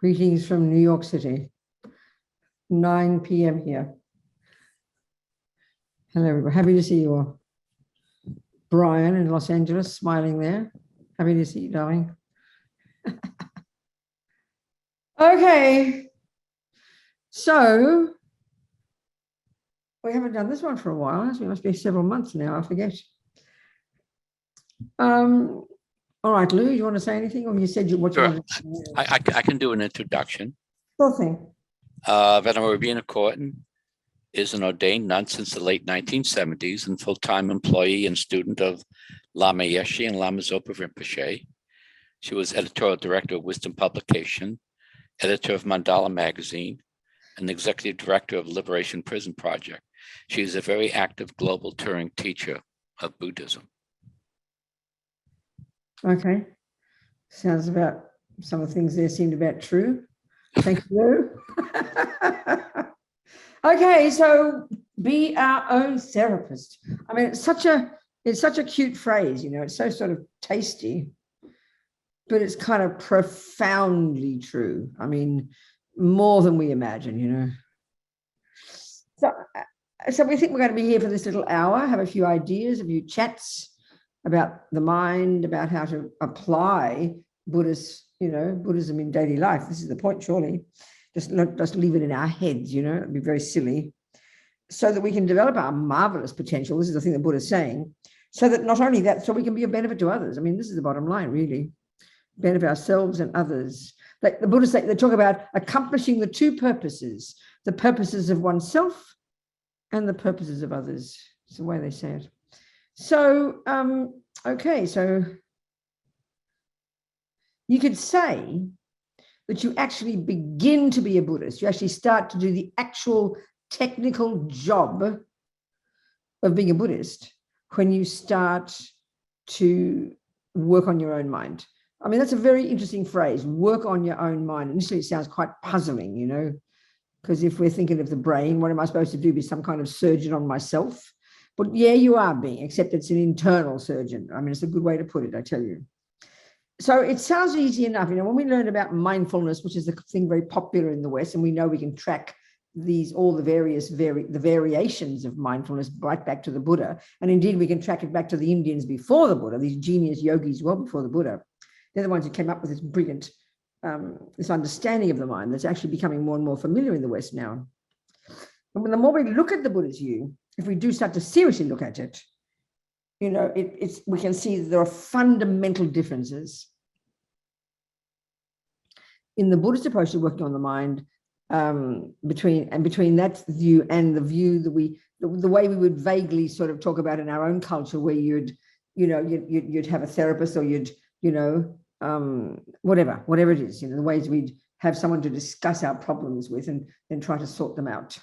Greetings from New York City, 9 p.m. here. Hello, everybody. Happy to see you all. Brian in Los Angeles, smiling there. Happy to see you, darling. Okay, so we haven't done this one for a while. It must be several months now, I forget. All right, Lou, you want to say anything, or you said what you Sure. wanted to say? I can do an introduction. Sure thing. Venerable Robina Courtin is an ordained nun since the late 1970s and full-time employee and student of Lama Yeshe and Lama Zopa Rinpoche. She was editorial director of Wisdom Publication, editor of Mandala Magazine, and executive director of Liberation Prison Project. She is a very active global touring teacher of Buddhism. Okay. Sounds about some of the things there seemed about true. Thank you. Okay, so be our own therapist. I mean, it's such a cute phrase, you know, it's so sort of tasty, but it's kind of profoundly true. I mean, more than we imagine, you know. So we think we're going to be here for this little hour, have a few ideas, a few chats about the mind, about how to apply Buddhism in daily life. This is the point, surely. Just leave it in our heads, you know, it'd be very silly. So that we can develop our marvelous potential. This is the thing that Buddha's saying. So that not only that, so we can be a benefit to others. I mean, this is the bottom line, really. Benefit ourselves and others. Like the Buddhists, they talk about accomplishing the two purposes, the purposes of oneself and the purposes of others. It's the way they say it. So, okay, so you could say that you actually begin to be a Buddhist. You actually start to do the actual technical job of being a Buddhist when you start to work on your own mind. I mean, that's a very interesting phrase, work on your own mind. Initially, it sounds quite puzzling, you know, because if we're thinking of the brain, what am I supposed to do? Be some kind of surgeon on myself? But yeah, you are being, except it's an internal surgeon. I mean, it's a good way to put it, I tell you. So it sounds easy enough. You know, when we learn about mindfulness, which is the thing very popular in the West, and we know we can track all the variations of mindfulness right back to the Buddha. And indeed, we can track it back to the Indians before the Buddha, these genius yogis well before the Buddha. They're the ones who came up with this brilliant, this understanding of the mind that's actually becoming more and more familiar in the West now. And the more we look at the Buddha's view, if we do start to seriously look at it, you know, we can see that there are fundamental differences in the Buddhist approach to working on the mind between that view and the view that the way we would vaguely sort of talk about in our own culture, where you'd have a therapist, or whatever it is, you know, the ways we'd have someone to discuss our problems with and then try to sort them out.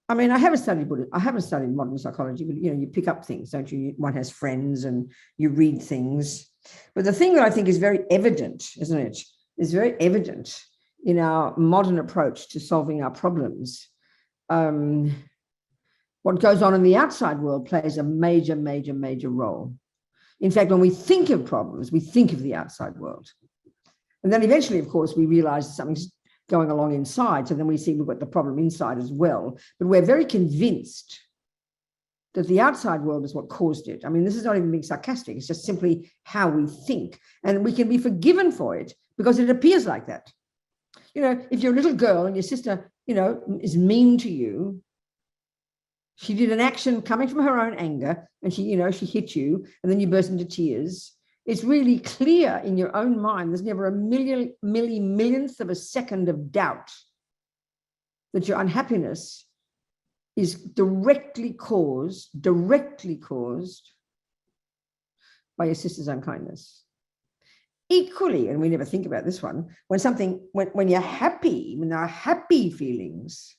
I mean, I haven't studied Buddhism. I haven't studied modern psychology, but, you know, you pick up things, don't you? One has friends and you read things. But the thing that I think is very evident, isn't it, is very evident in our modern approach to solving our problems. What goes on in the outside world plays a major, major, major role. In fact, when we think of problems, we think of the outside world. And then eventually, of course, we realize something's going along inside. So then we see we've got the problem inside as well. But we're very convinced that the outside world is what caused it. I mean, this is not even being sarcastic. It's just simply how we think. And we can be forgiven for it because it appears like that. You know, if you're a little girl and your sister, you know, is mean to you, she did an action coming from her own anger, and she hit you, and then you burst into tears. It's really clear in your own mind, there's never a millionth of a second of doubt that your unhappiness is directly caused by your sister's unkindness. Equally, and we never think about this one, when you're happy, when there are happy feelings,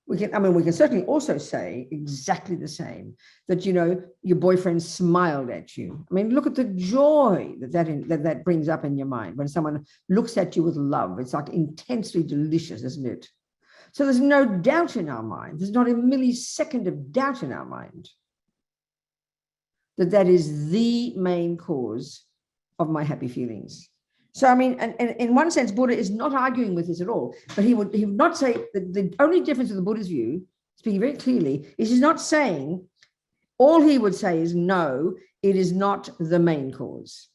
we can certainly also say exactly the same, that, you know, your boyfriend smiled at you. I mean, look at the joy that brings up in your mind when someone looks at you with love. It's like intensely delicious, isn't it? So there's no doubt in our mind. There's not a millisecond of doubt in our mind that is the main cause of my happy feelings. So, I mean, and in one sense, Buddha is not arguing with this at all, but he would not say that the only difference with the Buddha's view, speaking very clearly, is he's not saying, all he would say is, no, it is not the main cause.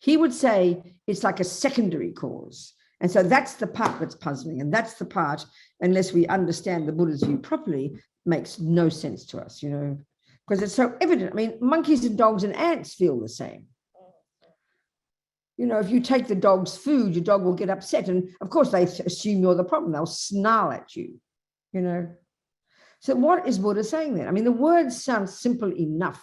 He would say it's like a secondary cause. And so that's the part that's puzzling. And that's the part, unless we understand the Buddha's view properly, makes no sense to us, because it's so evident. I mean, monkeys and dogs and ants feel the same. If you take the dog's food, your dog will get upset. And of course, they assume you're the problem. They'll snarl at you, So what is Buddha saying then? I mean, the words sound simple enough,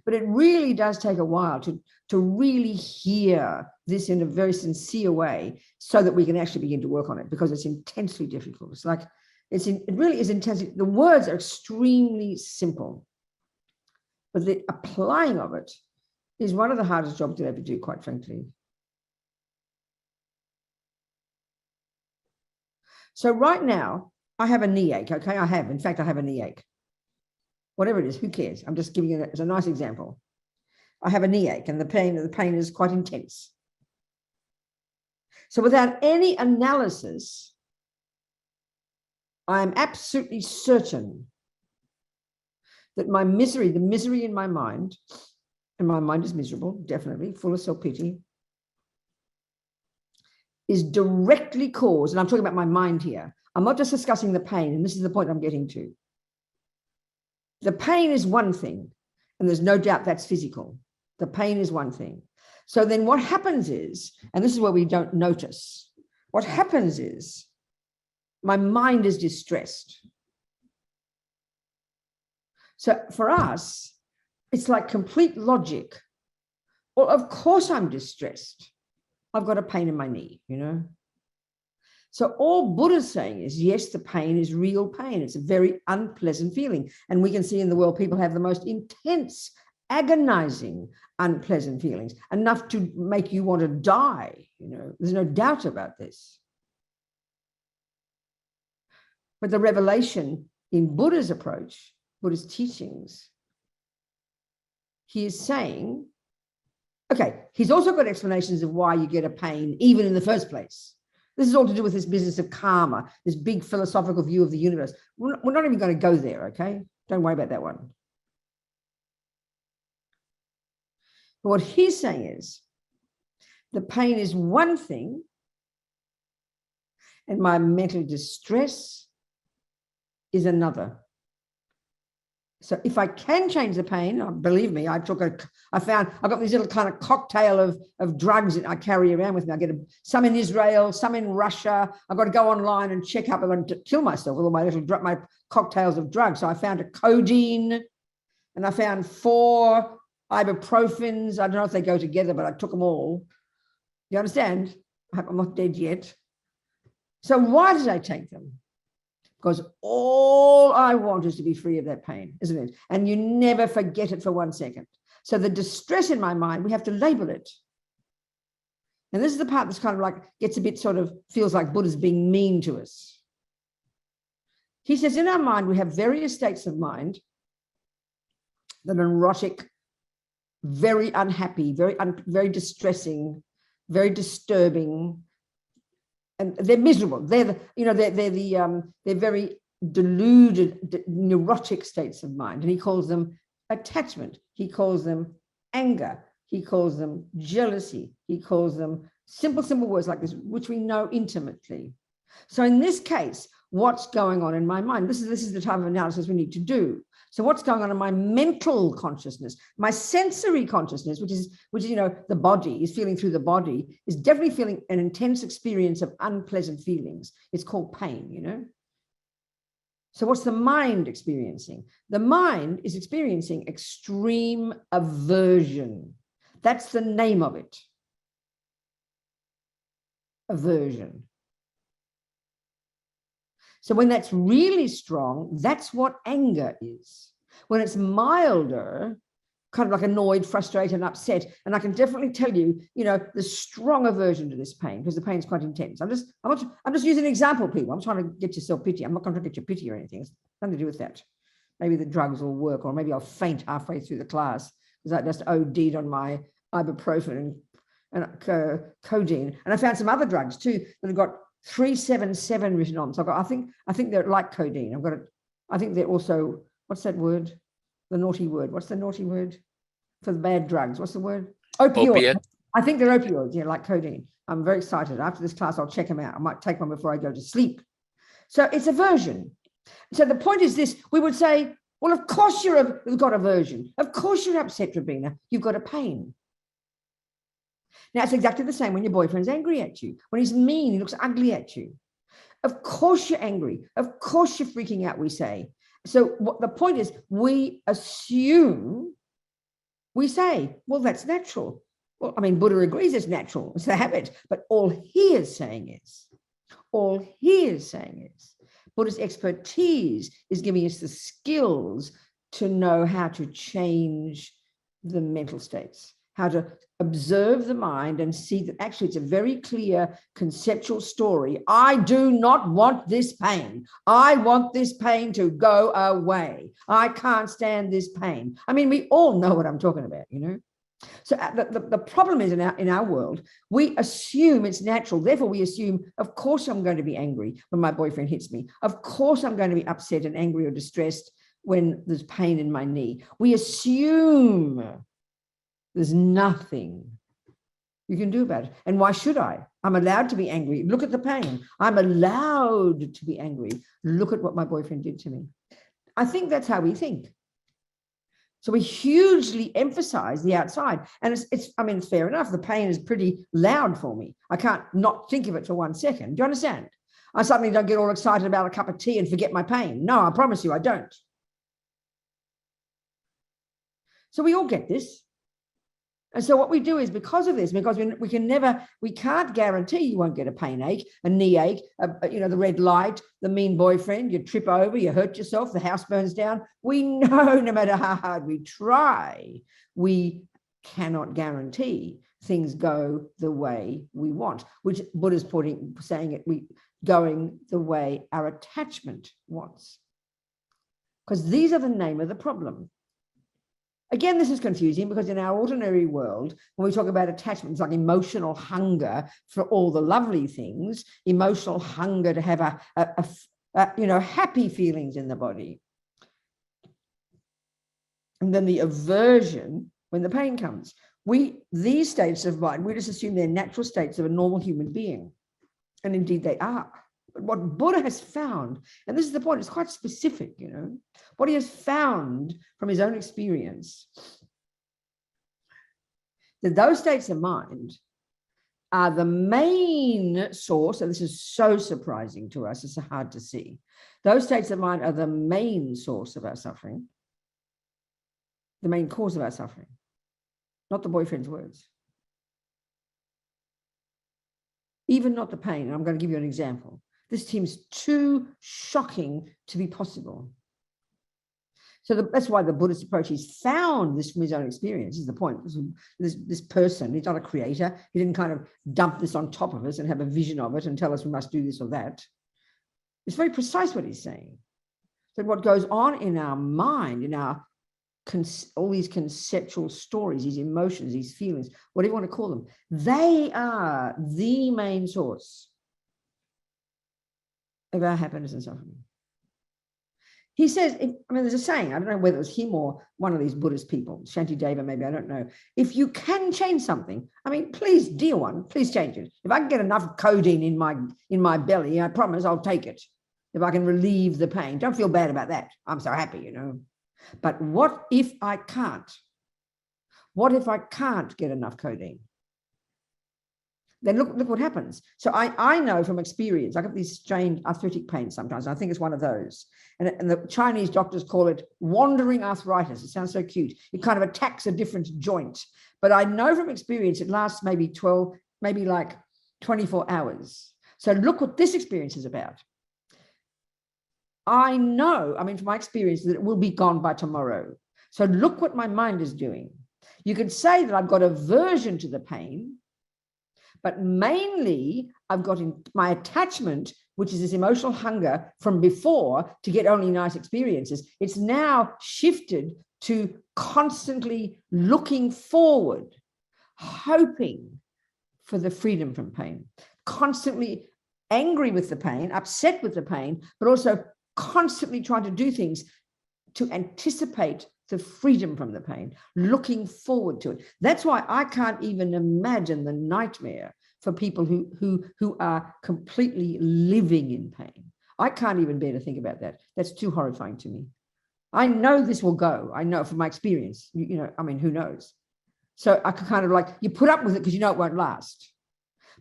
but it really does take a while to really hear this in a very sincere way so that we can actually begin to work on it, because it's intensely difficult. It's like, it really is intensely, the words are extremely simple, but the applying of it is one of the hardest jobs you'll ever do, quite frankly. So right now, I have a knee ache, okay? In fact, I have a knee ache. Whatever it is, who cares? I'm just giving it as a nice example. I have a knee ache, and the pain is quite intense. So without any analysis, I am absolutely certain that my misery, the misery in my mind, and my mind is miserable, definitely, full of self-pity, is directly caused, and I'm talking about my mind here. I'm not just discussing the pain, and this is the point I'm getting to. The pain is one thing, and there's no doubt that's physical. The pain is one thing. So then what happens is, and this is where we don't notice, what happens is my mind is distressed. So for us, it's like complete logic. Well, of course I'm distressed. I've got a pain in my knee, So all Buddha's saying is, yes, the pain is real pain. It's a very unpleasant feeling. And we can see in the world, people have the most intense, agonizing, unpleasant feelings, enough to make you want to die. There's no doubt about this. But the revelation in Buddha's approach, Buddha's teachings, he is saying, okay, he's also got explanations of why you get a pain even in the first place. This is all to do with this business of karma, this big philosophical view of the universe. We're not even going to go there, okay? Don't worry about that one. But what he's saying is, the pain is one thing, and my mental distress is another. So if I can change the pain, believe me, I've got this little kind of cocktail of drugs that I carry around with me. I get some in Israel, some in Russia. I've got to go online and check up. I'm going to kill myself with all my cocktails of drugs. So I found a codeine, and I found 4 ibuprofens. I don't know if they go together, but I took them all. You understand? I hope I'm not dead yet. So why did I take them? Because all I want is to be free of that pain, isn't it? And you never forget it for 1 second. So the distress in my mind, we have to label it. And this is the part that's kind of like, gets a bit sort of, feels like Buddha's being mean to us. He says in our mind, we have various states of mind that are neurotic, very unhappy, very distressing, very disturbing, and they're miserable. They're very deluded, neurotic states of mind. And he calls them attachment. He calls them anger. He calls them jealousy. He calls them simple words like this, which we know intimately. So in this case, what's going on in my mind? This is the type of analysis we need to do. So what's going on in my mental consciousness, my sensory consciousness, which is the body is feeling through the body, is definitely feeling an intense experience of unpleasant feelings. It's called pain, So what's the mind experiencing? The mind is experiencing extreme aversion. That's the name of it. Aversion. So when that's really strong, that's what anger is. When it's milder, kind of like annoyed, frustrated, and upset, and I can definitely tell you, the strong aversion to this pain, because the pain is quite intense. I'm just using an example, people. I'm trying to get your self-pity. I'm not going to get your pity or anything. It's nothing to do with that. Maybe the drugs will work, or maybe I'll faint halfway through the class because I just OD'd on my ibuprofen and codeine. And I found some other drugs too that have got 377 written on. So I think they're like codeine. I think they're also, what's that word? The naughty word. What's the naughty word for the bad drugs? What's the word? Opioid. I think they're opioids, yeah, like codeine. I'm very excited. After this class, I'll check them out. I might take one before I go to sleep. So it's aversion. So the point is this, we would say, well, of course you've got aversion. Of course you're upset, Robina. You've got a pain. Now, it's exactly the same when your boyfriend's angry at you. When he's mean, he looks ugly at you. Of course you're angry. Of course you're freaking out, we say. So what the point is, we assume, we say, well, that's natural. Well, I mean, Buddha agrees it's natural. It's a habit. But all he is saying is, Buddha's expertise is giving us the skills to know how to change the mental states, how to observe the mind and see that actually it's a very clear conceptual story. I do not want this pain. I want this pain to go away. I can't stand this pain. I mean, we all know what I'm talking about, you know. So the problem is in our world, we assume it's natural. Therefore, we assume, of course, I'm going to be angry when my boyfriend hits me. Of course, I'm going to be upset and angry or distressed when there's pain in my knee. We assume there's nothing you can do about it. And why should I? I'm allowed to be angry. Look at the pain. I'm allowed to be angry. Look at what my boyfriend did to me. I think that's how we think. So we hugely emphasize the outside. And it's fair enough. The pain is pretty loud for me. I can't not think of it for 1 second. Do you understand? I suddenly don't get all excited about a cup of tea and forget my pain. No, I promise you, I don't. So we all get this. And so what we do is because of this, because we can't guarantee you won't get a pain ache, a knee ache, the red light, the mean boyfriend, you trip over, you hurt yourself, the house burns down. We know no matter how hard we try, we cannot guarantee things go the way we want, which Buddha's saying it, we going the way our attachment wants. Because these are the name of the problem. Again, this is confusing because in our ordinary world, when we talk about attachments like emotional hunger for all the lovely things, emotional hunger to have happy feelings in the body. And then the aversion when the pain comes. These states of mind, we just assume they're natural states of a normal human being. And indeed they are. But what Buddha has found, and this is the point, it's quite specific, you know, what he has found from his own experience, that those states of mind are the main source, and this is so surprising to us, it's so hard to see. Those states of mind are the main source of our suffering, the main cause of our suffering, not the boyfriend's words. Even not the pain. And I'm going to give you an example. This seems too shocking to be possible. So that's why the Buddhist approach, he's found this from his own experience, is the point. This person, he's not a creator. He didn't kind of dump this on top of us and have a vision of it and tell us we must do this or that. It's very precise what he's saying. So what goes on in our mind, in our all these conceptual stories, these emotions, these feelings, whatever you want to call them, they are the main source of our happiness and suffering. He says, there's a saying, I don't know whether it was him or one of these Buddhist people, Shantideva maybe, I don't know. If you can change something, please, dear one, please change it. If I can get enough codeine in my belly, I promise I'll take it. If I can relieve the pain, don't feel bad about that. I'm so happy, you know. But what if I can't? What if I can't get enough codeine? Then look what happens. So I know from experience, I get these strange arthritic pains sometimes. I think it's one of those. And the Chinese doctors call it wandering arthritis. It sounds so cute. It kind of attacks a different joint. But I know from experience it lasts maybe 24 hours. So look what this experience is about. I know, from my experience, that it will be gone by tomorrow. So look what my mind is doing. You could say that I've got aversion to the pain, but mainly I've got my attachment, which is this emotional hunger from before to get only nice experiences. It's now shifted to constantly looking forward. hoping for the freedom from pain, constantly angry with the pain, upset with the pain, but also constantly trying to do things to anticipate the freedom from the pain, looking forward to it. That's why I can't even imagine the nightmare for people who are completely living in pain. I can't even bear to think about that. That's too horrifying to me. I know this will go. I know from my experience, I mean, who knows? So I can kind of like, you put up with it because you know it won't last.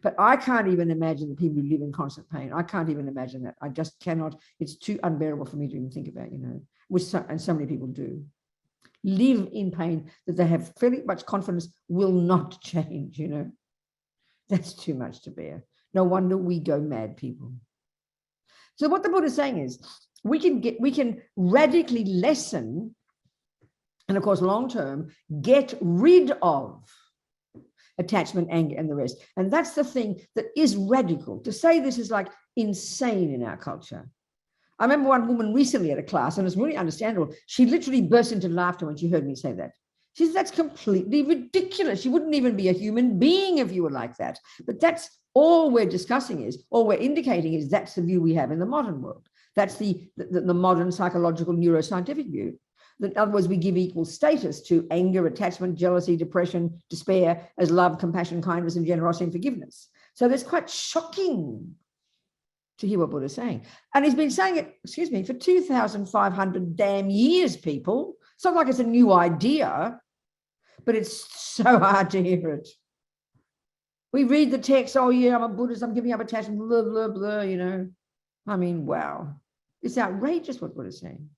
But I can't even imagine the people who live in constant pain. I can't even imagine that. I just cannot. It's too unbearable for me to even think about, and so many people do live in pain that they have fairly much confidence will not change, That's too much to bear. No wonder we go mad, people. So what the Buddha is saying is we can radically lessen, and of course, long term, get rid of attachment, anger, and the rest. And that's the thing that is radical. To say this is like insane in our culture. I remember one woman recently at a class, and it's really understandable. She literally burst into laughter when she heard me say that. She said, that's completely ridiculous. You wouldn't even be a human being if you were like that. But that's all we're discussing all we're indicating is that's the view we have in the modern world. That's the modern psychological neuroscientific view. In other words, we give equal status to anger, attachment, jealousy, depression, despair as love, compassion, kindness, and generosity and forgiveness. So that's quite shocking to hear what Buddha's saying. And he's been saying it, for 2,500 damn years, people. It's not like it's a new idea, but it's so hard to hear it. We read the text, oh yeah, I'm a Buddhist, I'm giving up attachment, blah, blah, blah, I mean, wow. It's outrageous what Buddha's saying.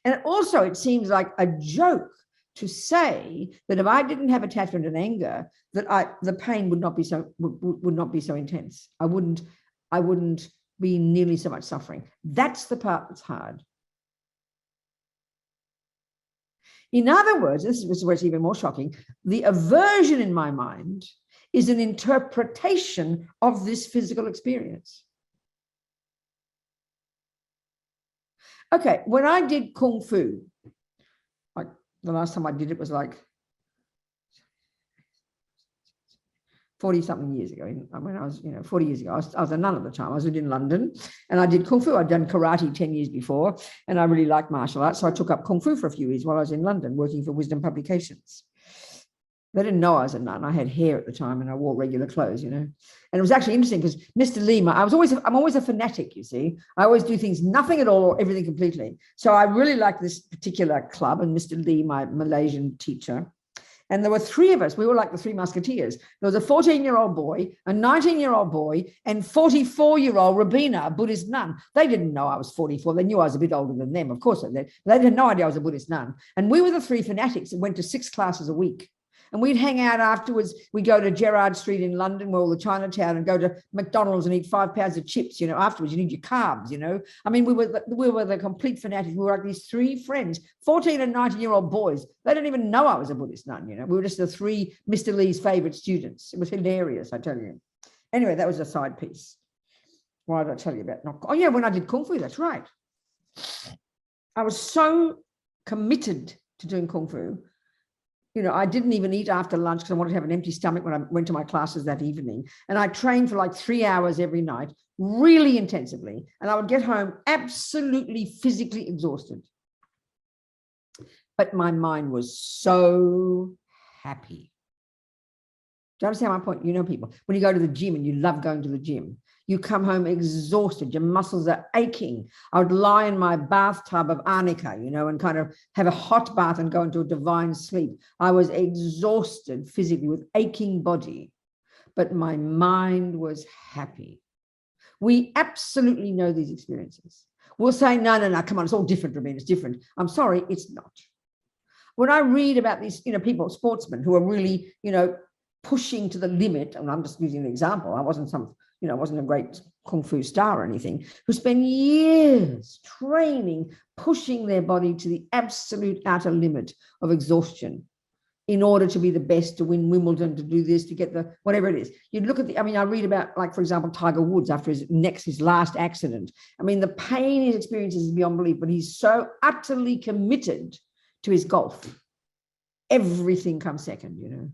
And also it seems like a joke to say that if I didn't have attachment and anger, that the pain would not be so intense. I wouldn't be nearly so much suffering. That's the part that's hard. In other words, this is where it's even more shocking, the aversion in my mind is an interpretation of this physical experience. Okay, when I did Kung Fu, like the last time I did it was like 40-something years ago, when I was, 40 years ago. I was a nun at the time. I was in London and I did Kung Fu. I'd done karate 10 years before and I really liked martial arts. So I took up Kung Fu for a few years while I was in London working for Wisdom Publications. They didn't know I was a nun. I had hair at the time and I wore regular clothes, And it was actually interesting because Mr. Lima, I'm always a fanatic, you see. I always do things, nothing at all or everything completely. So I really liked this particular club and Mr. Lee, my Malaysian teacher. And there were three of us. We were like the Three Musketeers. There was a 14-year-old boy, a 19-year-old boy, and 44-year-old Robina, a Buddhist nun. They didn't know I was 44. They knew I was a bit older than them, of course. They had no idea I was a Buddhist nun. And we were the three fanatics that went to 6 classes a week. And we'd hang out afterwards. We'd go to Gerrard Street in London, where all the Chinatown, and go to McDonald's and eat 5 pounds of chips. Afterwards, you need your carbs, I mean, we were the complete fanatics. We were like these 3 friends, 14 and 19-year-old boys. They didn't even know I was a Buddhist nun, We were just the 3 Mr. Lee's favorite students. It was hilarious, I tell you. Anyway, that was a side piece. Why did I tell you about? Oh, yeah, when I did Kung Fu, that's right. I was so committed to doing Kung Fu. I didn't even eat after lunch because I wanted to have an empty stomach when I went to my classes that evening. And I trained for like 3 hours every night, really intensively. And I would get home absolutely physically exhausted. But my mind was so happy. Do you understand my point? People, when you go to the gym and you love going to the gym, you come home exhausted, your muscles are aching. I would lie in my bathtub of arnica, and kind of have a hot bath and go into a divine sleep. I was exhausted physically with aching body, but my mind was happy. We absolutely know these experiences. We'll say, no, come on, it's all different, Robina, it's different. I'm sorry, it's not. When I read about these, people, sportsmen who are really, pushing to the limit, and I'm just using an example, I wasn't a great Kung Fu star or anything, who spend years training, pushing their body to the absolute utter limit of exhaustion in order to be the best, to win Wimbledon, to do this, to get the, whatever it is. You look at I read about, like, for example, Tiger Woods after his last accident. I mean, the pain he experiences is beyond belief, but he's so utterly committed to his golf. Everything comes second,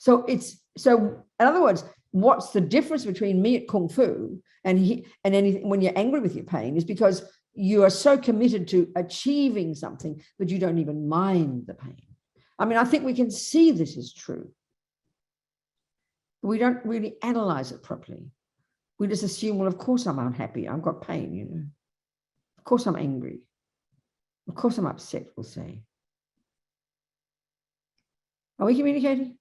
So in other words, what's the difference between me at Kung Fu and anything when you're angry with your pain is because you are so committed to achieving something that you don't even mind the pain. I mean, I think we can see this is true. We don't really analyze it properly. We just assume, well, of course I'm unhappy. I've got pain, you know. Of course I'm angry. Of course I'm upset, we'll say. Are we communicating?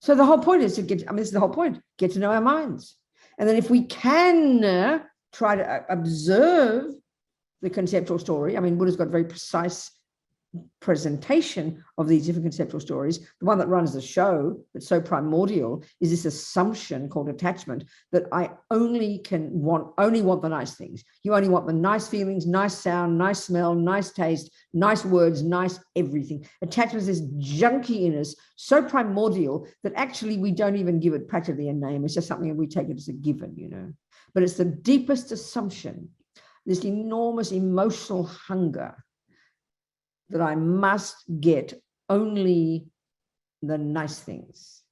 So the whole point is to get, I mean, this is the whole point, get to know our minds. And then if we can try to observe the conceptual story, I mean, Buddha's got very precise presentation of these different conceptual stories. The one that runs the show that's so primordial is this assumption called attachment, that I only want the nice things. You only want the nice feelings, nice sound, nice smell, nice taste, nice words, nice everything. Attachment is this junkie in us, so primordial that actually we don't even give it practically a name. It's just something that we take it as a given, you know. But it's the deepest assumption, this enormous emotional hunger that I must get only the nice things.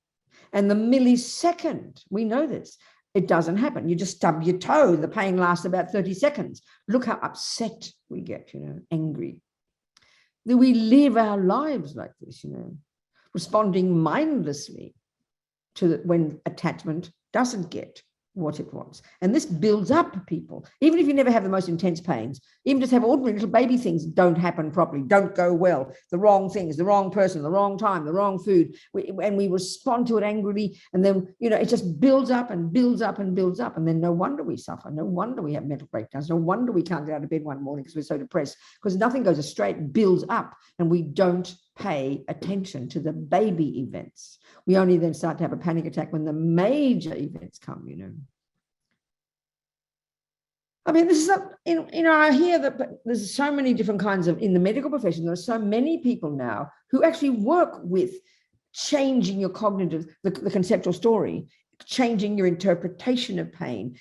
And the millisecond, we know this, it doesn't happen. You just stub your toe, the pain lasts about 30 seconds. Look how upset we get, you know, angry. That we live our lives like this, you know, responding mindlessly to that when attachment doesn't get what it wants. And this builds up people. Even if you never have the most intense pains, even just have ordinary little baby things don't happen properly, don't go well, the wrong things, the wrong person, the wrong time, the wrong food, and we respond to it angrily, and then, you know, it just builds up and builds up and builds up, and then no wonder we suffer, no wonder we have mental breakdowns, no wonder we can't get out of bed one morning because we're so depressed, because nothing goes straight, it builds up, and we don't pay attention to the baby events. We only then start to have a panic attack when the major events come, you know. I mean, this is, you know, I hear that there's so many different kinds of, in the medical profession, there are so many people now who actually work with changing your cognitive, the conceptual story, changing your interpretation of pain,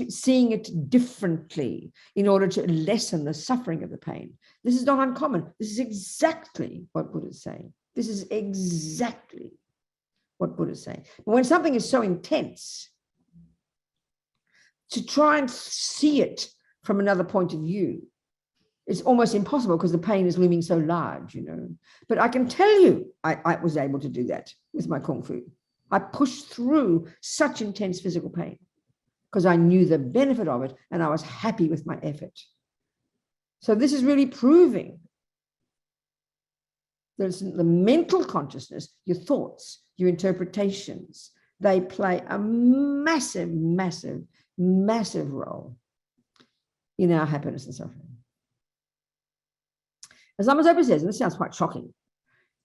seeing it differently in order to lessen the suffering of the pain. This is not uncommon. This is exactly what Buddha is saying. This is exactly what Buddha is saying. But when something is so intense, to try and see it from another point of view, it's almost impossible because the pain is looming so large, you know. But I can tell you, I was able to do that with my Kung Fu. I pushed through such intense physical pain because I knew the benefit of it and I was happy with my effort. So this is really proving that the mental consciousness, your thoughts, your interpretations, they play a massive, massive, massive role in our happiness and suffering. As Lama Zopa says, and this sounds quite shocking,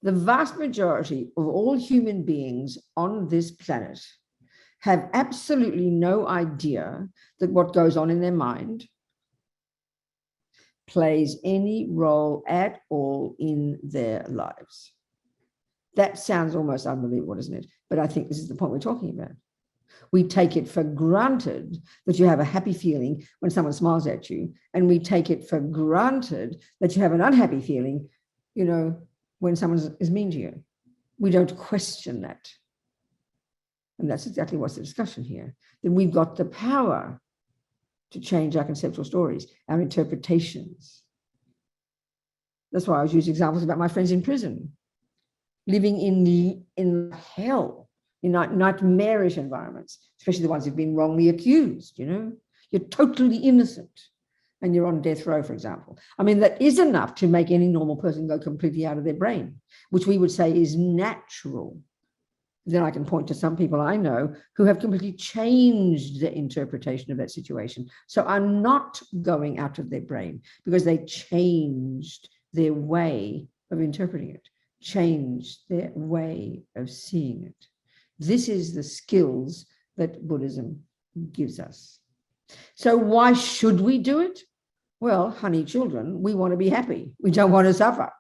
the vast majority of all human beings on this planet have absolutely no idea that what goes on in their mind plays any role at all in their lives. That sounds almost unbelievable, doesn't it? But I think this is the point we're talking about. We take it for granted that you have a happy feeling when someone smiles at you, and we take it for granted that you have an unhappy feeling, you know, when someone is mean to you. We don't question that. And that's exactly what's the discussion here. Then we've got the power to change our conceptual stories, our interpretations. That's why I was using examples about my friends in prison, living in hell, in nightmarish environments, especially the ones who've been wrongly accused, you know. You're totally innocent and you're on death row, for example. I mean, that is enough to make any normal person go completely out of their brain, which we would say is natural. Then I can point to some people I know who have completely changed their interpretation of that situation. So I'm not going out of their brain because they changed their way of interpreting it, changed their way of seeing it. This is the skills that Buddhism gives us. So why should we do it? Well, honey children, we want to be happy. We don't want to suffer.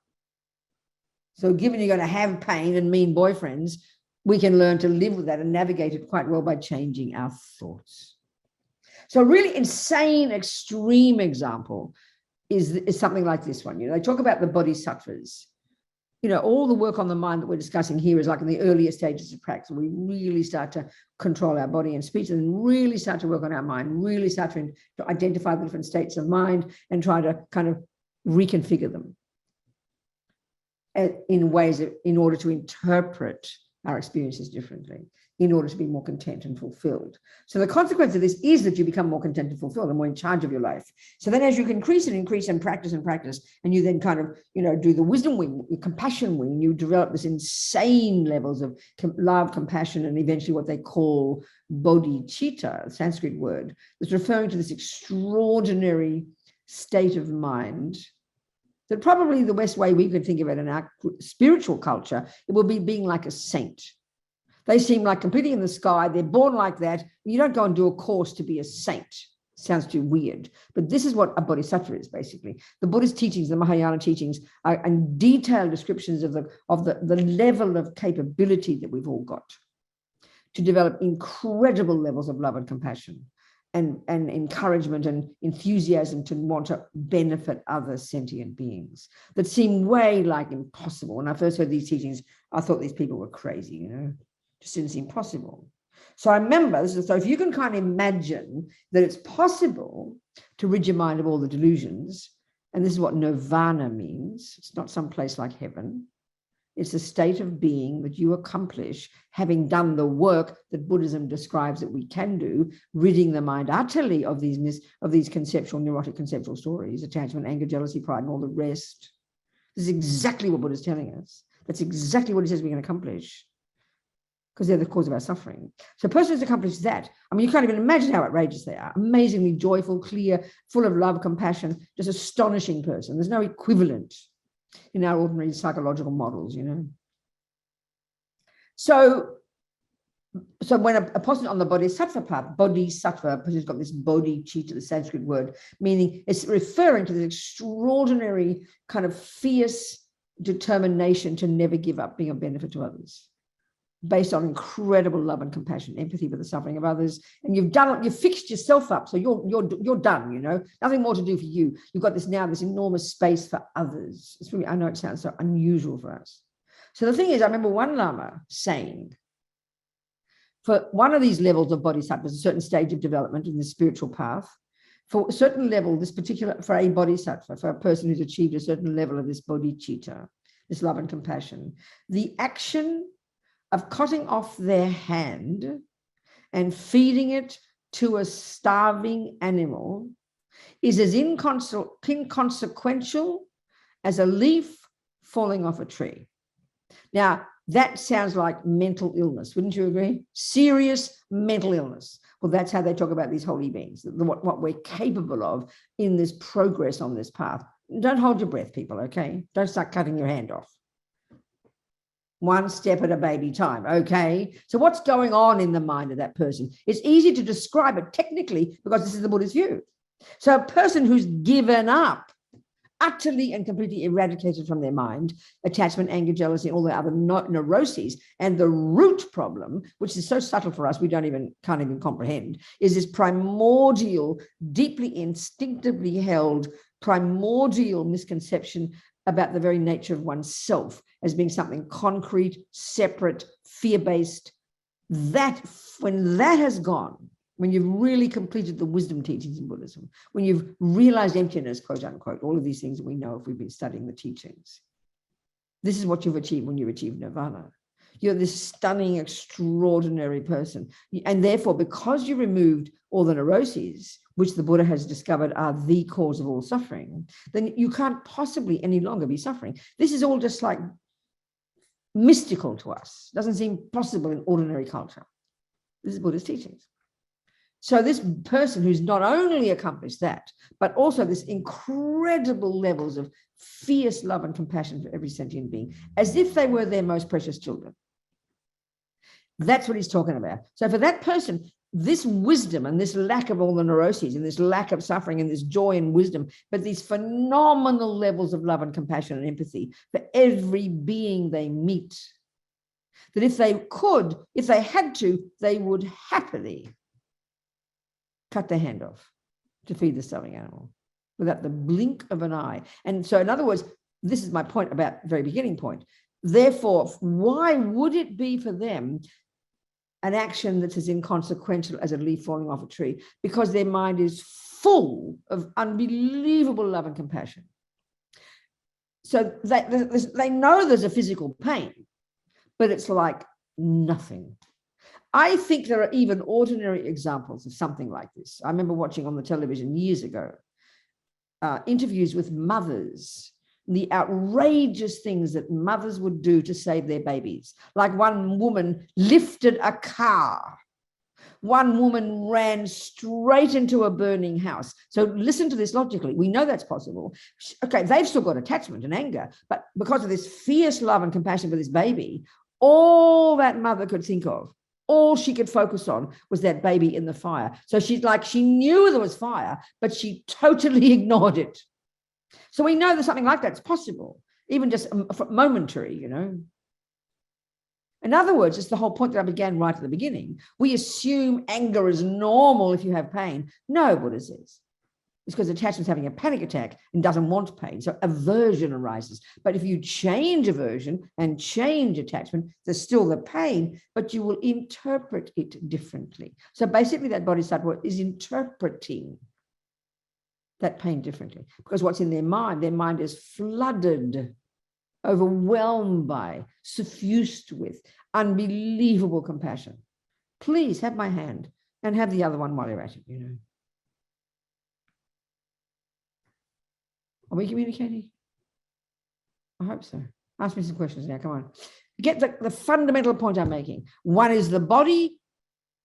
So given you're going to have pain and mean boyfriends, we can learn to live with that and navigate it quite well by changing our thoughts. So a really insane, extreme example is something like this one. You know, they talk about the bodhisattvas all the work on the mind that we're discussing here is like in the earlier stages of practice. We really start to control our body and speech, and then really start to work on our mind, really start to identify the different states of mind and try to kind of reconfigure them in ways in order to interpret our experiences differently, in order to be more content and fulfilled. So the consequence of this is that you become more content and fulfilled and more in charge of your life. So then as you increase and practice, and you then kind of, do the wisdom wing, compassion wing, you develop this insane levels of love, compassion, and eventually what they call bodhicitta, a Sanskrit word, that's referring to this extraordinary state of mind that probably the best way we could think of it in our spiritual culture, it will be being like a saint. They seem like completely in the sky. They're born like that. You don't go and do a course to be a saint. Sounds too weird. But this is what a bodhisattva is, basically. The Buddhist teachings, the Mahayana teachings, are and detailed descriptions of the level of capability that we've all got to develop incredible levels of love and compassion and encouragement and enthusiasm to want to benefit other sentient beings that seem way like impossible. When I first heard these teachings, I thought these people were crazy, just didn't seem possible. So I remember, so if you can kind of imagine that it's possible to rid your mind of all the delusions, and this is what nirvana means, it's not some place like heaven. It's a state of being that you accomplish having done the work that Buddhism describes that we can do, ridding the mind utterly of these neurotic conceptual stories, attachment, anger, jealousy, pride, and all the rest. This is exactly what Buddha is telling us. That's exactly what he says we can accomplish, because they're the cause of our suffering. So a person who's accomplished that, you can't even imagine how outrageous they are. Amazingly joyful, clear, full of love, compassion, just astonishing person. There's no equivalent in our ordinary psychological models, So when a person on the bodhisattva path, bodhisattva, a person who's got this bodhicitta, the Sanskrit word, meaning it's referring to this extraordinary kind of fierce determination to never give up being of benefit to others, based on incredible love and compassion, empathy for the suffering of others. And you've fixed yourself up. So you're done, nothing more to do for you. You've got this enormous space for others. It's really, I know it sounds so unusual for us. So the thing is, I remember one Lama saying, for one of these levels of bodhisattvas, a certain stage of development in the spiritual path, for a certain level, for a bodhisattva, for a person who's achieved a certain level of this bodhicitta, this love and compassion, the action of cutting off their hand and feeding it to a starving animal is as inconsequential as a leaf falling off a tree. Now, that sounds like mental illness, wouldn't you agree? Serious mental illness. Well, that's how they talk about these holy beings, what we're capable of in this progress on this path. Don't hold your breath, people, okay? Don't start cutting your hand off. One step at a baby time, okay? So what's going on in the mind of that person? It's easy to describe it technically because this is the Buddhist view. So a person who's given up, utterly and completely eradicated from their mind, attachment, anger, jealousy, all the other neuroses, and the root problem, which is so subtle for us, we can't even comprehend, is this primordial, deeply instinctively held primordial misconception about the very nature of oneself as being something concrete, separate, fear-based. That, when that has gone, when you've really completed the wisdom teachings in Buddhism, when you've realized emptiness, quote unquote, all of these things that we know if we've been studying the teachings, this is what you've achieved when you achieve nirvana. You're this stunning, extraordinary person. And therefore, because you removed all the neuroses, which the Buddha has discovered are the cause of all suffering, then you can't possibly any longer be suffering. This is all just like mystical to us. Doesn't seem possible in ordinary culture. This is Buddha's teachings. So this person who's not only accomplished that, but also this incredible levels of fierce love and compassion for every sentient being, as if they were their most precious children. That's what he's talking about. So for that person, this wisdom and this lack of all the neuroses and this lack of suffering and this joy and wisdom, but these phenomenal levels of love and compassion and empathy for every being they meet, that if they had to, they would happily cut their hand off to feed the starving animal without the blink of an eye. And so in other words, this is my point about the very beginning point. Therefore, why would it be for them an action that's as inconsequential as a leaf falling off a tree? Because their mind is full of unbelievable love and compassion. So they know there's a physical pain, but it's like nothing. I think there are even ordinary examples of something like this. I remember watching on the television years ago, interviews with mothers, the outrageous things that mothers would do to save their babies. Like one woman lifted a car. One woman ran straight into a burning house. So listen to this logically. We know that's possible. Okay, they've still got attachment and anger, but because of this fierce love and compassion for this baby, all that mother could think of, all she could focus on was that baby in the fire. So she's like, she knew there was fire, but she totally ignored it. So we know that something like that's possible, even just momentary, you know. In other words, it's the whole point that I began right at the beginning. We assume anger is normal if you have pain. No, Buddha says. It's because attachment's having a panic attack and doesn't want pain. So aversion arises. But if you change aversion and change attachment, there's still the pain, but you will interpret it differently. So basically that bodhisattva is interpreting that pain differently, because what's in their mind is flooded, overwhelmed by, suffused with unbelievable compassion. Please have my hand and have the other one while you're at it, you know. Are we communicating? I hope so. Ask me some questions now, come on. Get the fundamental point I'm making. One is the body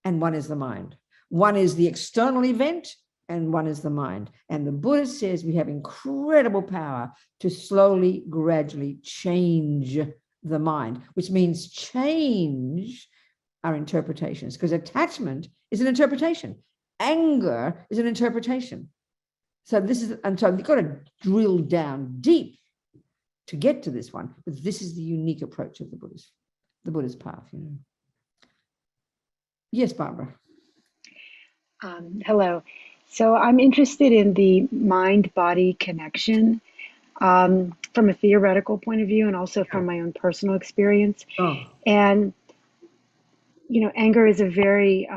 and one is the mind. One is the external event and one is the mind. And the Buddha says we have incredible power to slowly, gradually change the mind, which means change our interpretations, because attachment is an interpretation. Anger is an interpretation. So this is, and so you've got to drill down deep to get to this one, but this is the unique approach of the Buddha's path, you know. Yes, Barbara. Hello. So I'm interested in the mind-body connection from a theoretical point of view and also from my own personal experience. Oh. And, you know, anger is a very,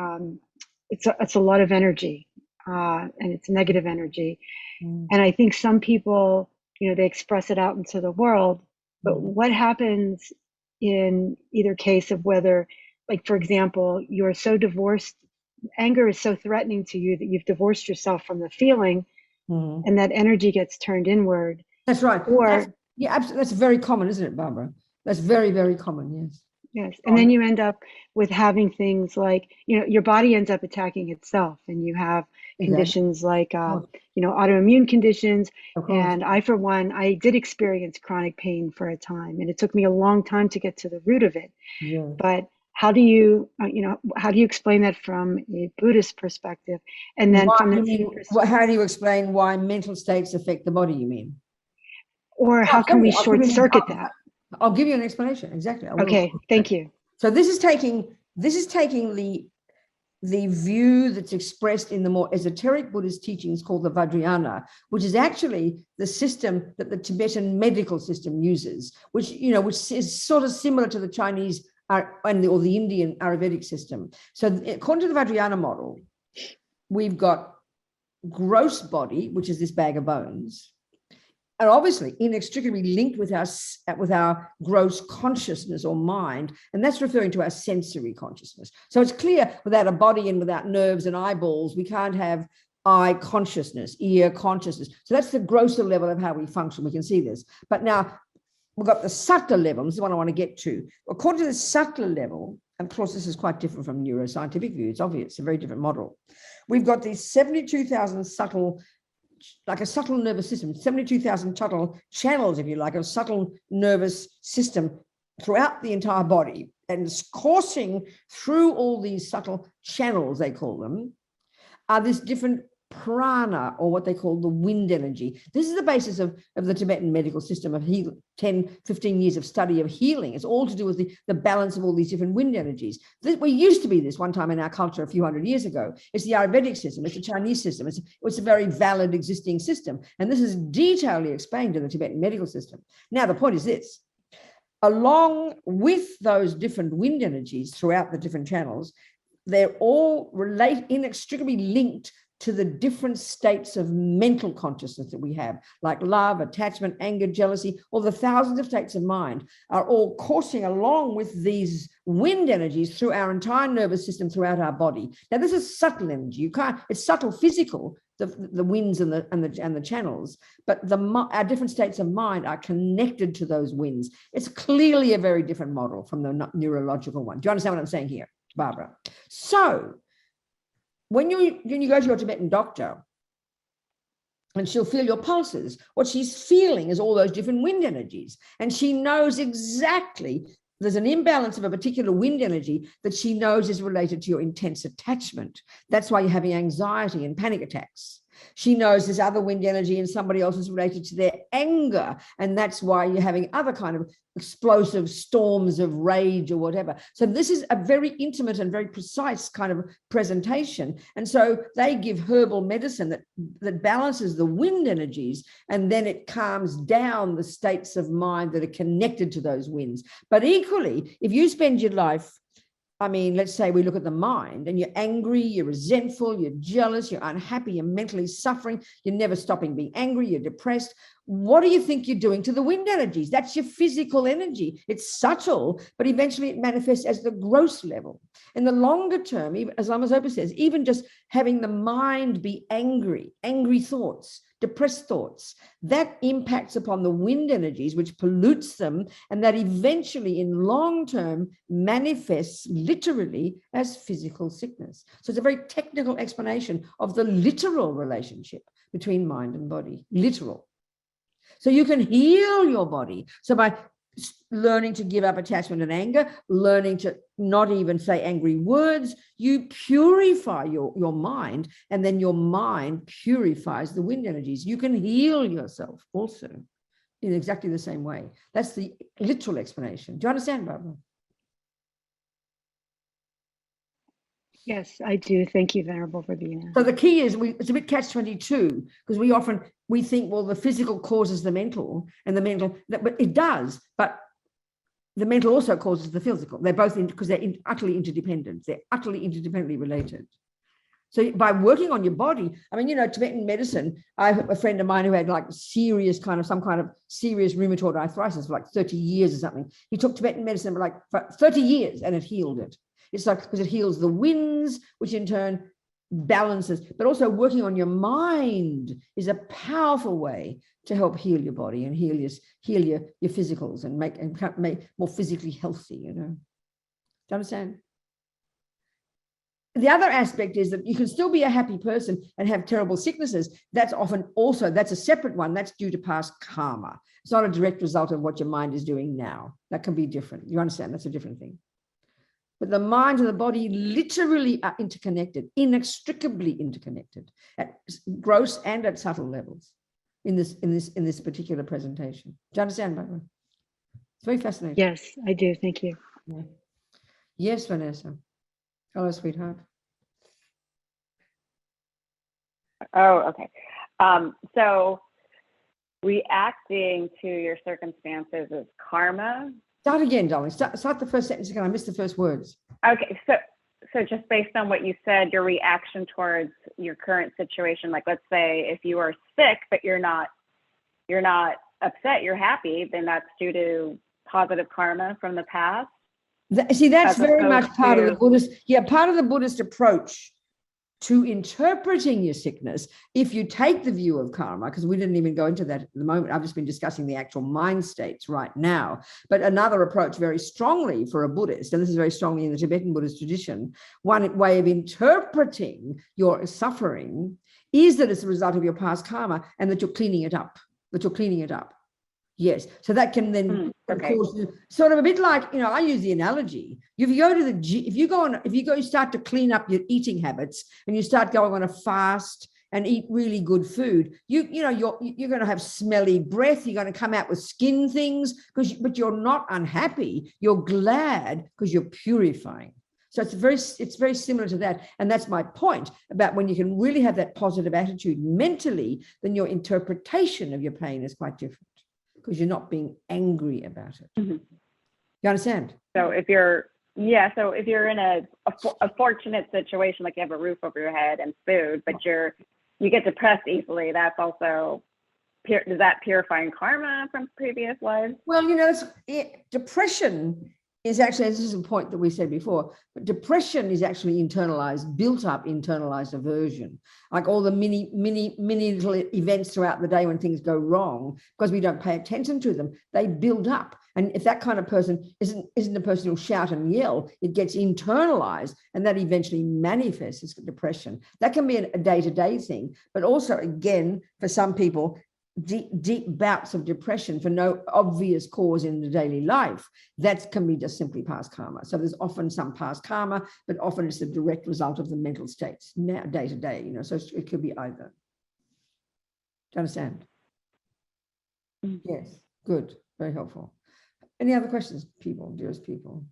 it's a lot of energy and it's negative energy. And I think some people, you know, they express it out into the world, but what happens in either case of whether, like, for example, you're so divorced, anger is so threatening to you that you've divorced yourself from the feeling and that energy gets turned inward. That's right. Or yeah, absolutely. That's very common, isn't it, Barbara? That's very, very common, yes. Yes. And then you end up with having things like, you know, your body ends up attacking itself and you have conditions like, you know, autoimmune conditions. And I, for one, I did experience chronic pain for a time and it took me a long time to get to the root of it. Yeah. But how do you, you know, how do you explain that from a Buddhist perspective? And then how do you explain why mental states affect the body, you mean? Or how can we short circuit that? I'll give you an explanation. Exactly. Okay, thank you. So this is taking the view that's expressed in the more esoteric Buddhist teachings called the Vajrayana, which is actually the system that the Tibetan medical system uses, which is sort of similar to the Chinese or the Indian Ayurvedic system. So according to the Vajrayana model, we've got gross body, which is this bag of bones, are obviously inextricably linked with our gross consciousness or mind, and that's referring to our sensory consciousness. So it's clear without a body and without nerves and eyeballs, we can't have eye consciousness, ear consciousness. So that's the grosser level of how we function. We can see this. But now we've got the subtler level. This is what I want to get to. According to the subtler level, and of course this is quite different from neuroscientific view, it's obvious, it's a very different model. We've got these 72,000 subtle, like a subtle nervous system, 72,000 subtle channels, if you like, a subtle nervous system throughout the entire body. And it's coursing through all these subtle channels, they call them, are these different prana, or what they call the wind energy. This is the basis of the Tibetan medical system of 10, 15 years of study of healing. It's all to do with the balance of all these different wind energies. We used to be this one time in our culture a few hundred years ago. It's the Ayurvedic system. It's the Chinese system. It's a very valid existing system. And this is detailedly explained in the Tibetan medical system. Now, the point is this. Along with those different wind energies throughout the different channels, they're all inextricably linked to the different states of mental consciousness that we have, like love, attachment, anger, jealousy, all the thousands of states of mind are all coursing along with these wind energies through our entire nervous system throughout our body. Now, this is subtle energy. It's subtle physical, the winds and the channels, but our different states of mind are connected to those winds. It's clearly a very different model from the neurological one. Do you understand what I'm saying here, Barbara? So, when you go to your Tibetan doctor and she'll feel your pulses, what she's feeling is all those different wind energies. And she knows exactly there's an imbalance of a particular wind energy that she knows is related to your intense attachment. That's why you're having anxiety and panic attacks. She knows there's other wind energy and somebody else is related to their anger. And that's why you're having other kind of explosive storms of rage or whatever. So this is a very intimate and very precise kind of presentation. And so they give herbal medicine that balances the wind energies, and then it calms down the states of mind that are connected to those winds. But equally, if you spend your life, let's say we look at the mind and you're angry, you're resentful, you're jealous, you're unhappy, you're mentally suffering, you're never stopping being angry, you're depressed. What do you think you're doing to the wind energies? That's your physical energy. It's subtle, but eventually it manifests as the gross level. In the longer term, even, as Lama Zopa says, even just having the mind be angry thoughts, depressed thoughts, that impacts upon the wind energies, which pollutes them, and that eventually in long term manifests literally as physical sickness. So it's a very technical explanation of the literal relationship between mind and body, literal. So you can heal your body. So by learning to give up attachment and anger, learning to not even say angry words, you purify your mind, and then your mind purifies the wind energies. You can heal yourself also in exactly the same way. That's the literal explanation. Do you understand, Barbara? Yes, I do. Thank you, Venerable Robina. So the key is, it's a bit catch-22, because we think, well, the physical causes the mental, and the mental, but it does, but the mental also causes the physical. They're both because they're utterly interdependent. They're utterly interdependently related. So by working on your body, Tibetan medicine, I have a friend of mine who had some kind of serious rheumatoid arthritis for like 30 years or something. He took Tibetan medicine for 30 years and it healed it. It's like, because it heals the winds, which in turn balances, but also working on your mind is a powerful way to help heal your body and heal your physicals and make more physically healthy, Do you understand? The other aspect is that you can still be a happy person and have terrible sicknesses. That's a separate one. That's due to past karma. It's not a direct result of what your mind is doing now. That can be different. You understand? That's a different thing. But the mind and the body literally are interconnected, inextricably interconnected, at gross and at subtle levels in this particular presentation. Do you understand, Barbara? It's very fascinating. Yes, I do. Thank you. Yeah. Yes, Vanessa. Hello, sweetheart. Oh, okay. So reacting to your circumstances is karma. Start again, darling. Start the first sentence again. I missed the first words. Okay, so just based on what you said, your reaction towards your current situation, like let's say if you are sick, but you're not upset, you're happy, then that's due to positive karma from the past. See, that's very much part of the Buddhist, part of the Buddhist approach to interpreting your sickness. If you take the view of karma, because we didn't even go into that at the moment, I've just been discussing the actual mind states right now, but another approach very strongly for a Buddhist, and this is very strongly in the Tibetan Buddhist tradition, one way of interpreting your suffering is that it's a result of your past karma and that you're cleaning it up, Yes, so that can then cause sort of a bit like, I use the analogy. If you go to the gym, if you start to clean up your eating habits and you start going on a fast and eat really good food, you're going to have smelly breath. You're going to come out with skin things but you're not unhappy. You're glad because you're purifying. So it's very similar to that. And that's my point about when you can really have that positive attitude mentally, then your interpretation of your pain is quite different because you're not being angry about it. Mm-hmm. You understand? So if you're in a fortunate situation, like you have a roof over your head and food, but you get depressed easily, that's also, is that purifying karma from previous lives? Well, depression is actually, this is a point that we said before, but depression is actually built up internalized aversion, like all the mini little events throughout the day when things go wrong, because we don't pay attention to them, they build up. And if that kind of person isn't a person who'll shout and yell, it gets internalized, and that eventually manifests as depression. That can be a day-to-day thing, but also, again, for some people, deep bouts of depression for no obvious cause in the daily life, that can be just simply past karma. So there's often some past karma, but often it's the direct result of the mental states now, day to day, so it could be either. Do you understand? Yes, good, very helpful. Any other questions, people, dearest people?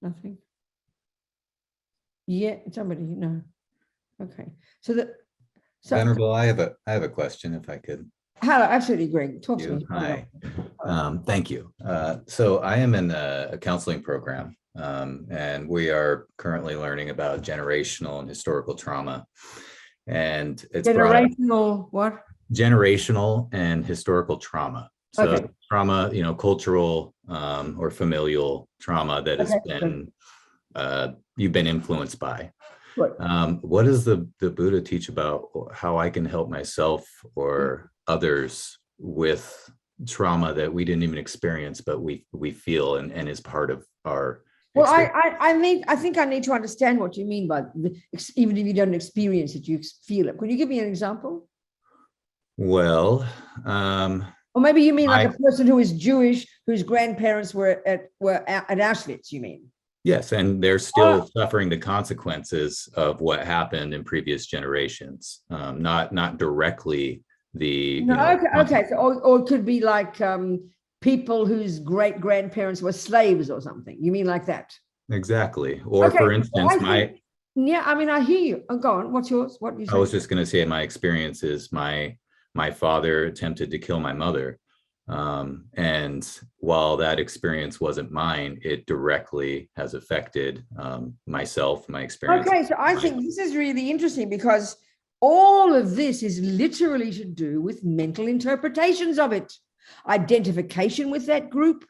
Nothing? Yeah, somebody, no. Okay, so Venerable, I have a question, if I could. Hello, absolutely, Greg. Talk to me. Hi. Thank you. So I am in a counseling program, and we are currently learning about generational and historical trauma. And it's generational what? Generational and historical trauma. So okay. Trauma, cultural or familial trauma that has been you've been influenced by. What does the Buddha teach about how I can help myself or others with trauma that we didn't even experience, but we feel and is part of our experience? I think I need to understand what you mean by even if you don't experience it, you feel it. Could you give me an example? Well, or maybe you mean like a person who is Jewish, whose grandparents were at Auschwitz, you mean? Yes, and they're still suffering the consequences of what happened in previous generations. Not directly the. Okay. So, or it could be like people whose great grandparents were slaves or something. You mean like that? Exactly. Or for instance, I hear you. Oh, go on. What's yours? What you say? I was just going to say my experience is my father attempted to kill my mother. And while that experience wasn't mine, it directly has affected myself, my experience. Okay, so I think this is really interesting because all of this is literally to do with mental interpretations of it. Identification with that group,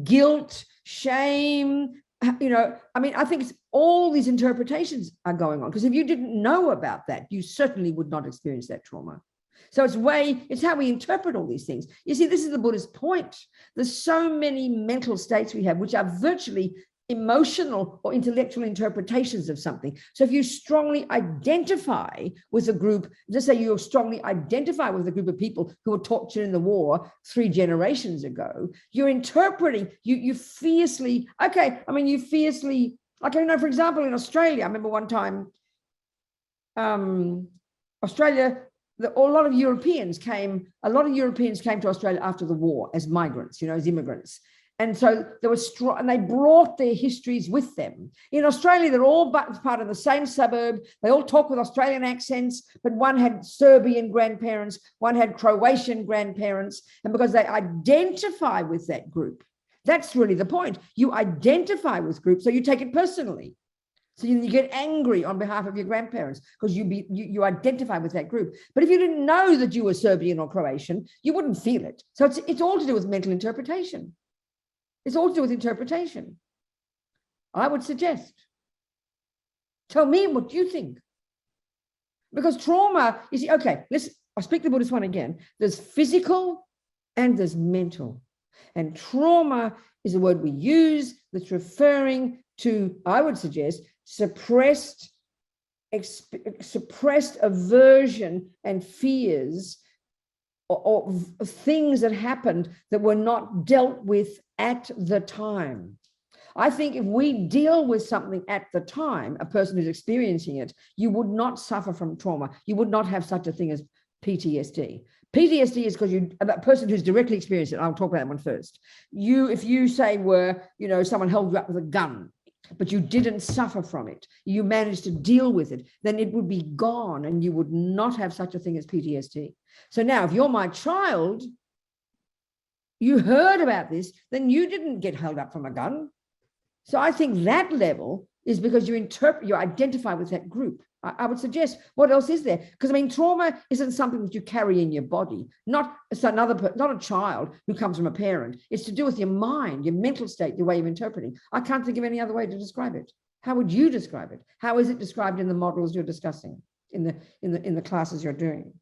guilt, shame, I think it's all these interpretations are going on, because if you didn't know about that, you certainly would not experience that trauma. So it's how we interpret all these things. You see, this is the Buddha's point. There's so many mental states we have, which are virtually emotional or intellectual interpretations of something. So if you strongly identify with a group, just say you strongly identify with a group of people who were tortured in the war 3 generations ago, you're interpreting, you fiercely, like, for example, in Australia, I remember one time, Australia, a lot of Europeans came to Australia after the war as migrants, as immigrants. And so there was strong, and they brought their histories with them. In Australia, they're all part of the same suburb. They all talk with Australian accents, but one had Serbian grandparents, one had Croatian grandparents. And because they identify with that group, that's really the point. You identify with groups, so you take it personally. So you get angry on behalf of your grandparents because you identify with that group. But if you didn't know that you were Serbian or Croatian, you wouldn't feel it. So it's all to do with mental interpretation. It's all to do with interpretation. I would suggest. Tell me what you think. Because trauma, you see, okay, I'll speak the Buddhist one again. There's physical and there's mental. And trauma is a word we use that's referring to, I would suggest, suppressed aversion and fears or things that happened that were not dealt with at the time. I think if we deal with something at the time, a person who's experiencing it, you would not suffer from trauma. You would not have such a thing as PTSD. PTSD is because a person who's directly experienced it. I'll talk about that one first. If you say someone held you up with a gun, but you didn't suffer from it, you managed to deal with it, then it would be gone and you would not have such a thing as PTSD. So now if you're my child, you heard about this, then you didn't get held up from a gun. So I think that level is because you identify with that group. I would suggest, what else is there? Because I mean, trauma isn't something that you carry in your body, not a child who comes from a parent. It's to do with your mind, your mental state, your way of interpreting. I can't think of any other way to describe it. How would you describe it? How is it described in the models you're discussing, in the classes you're doing?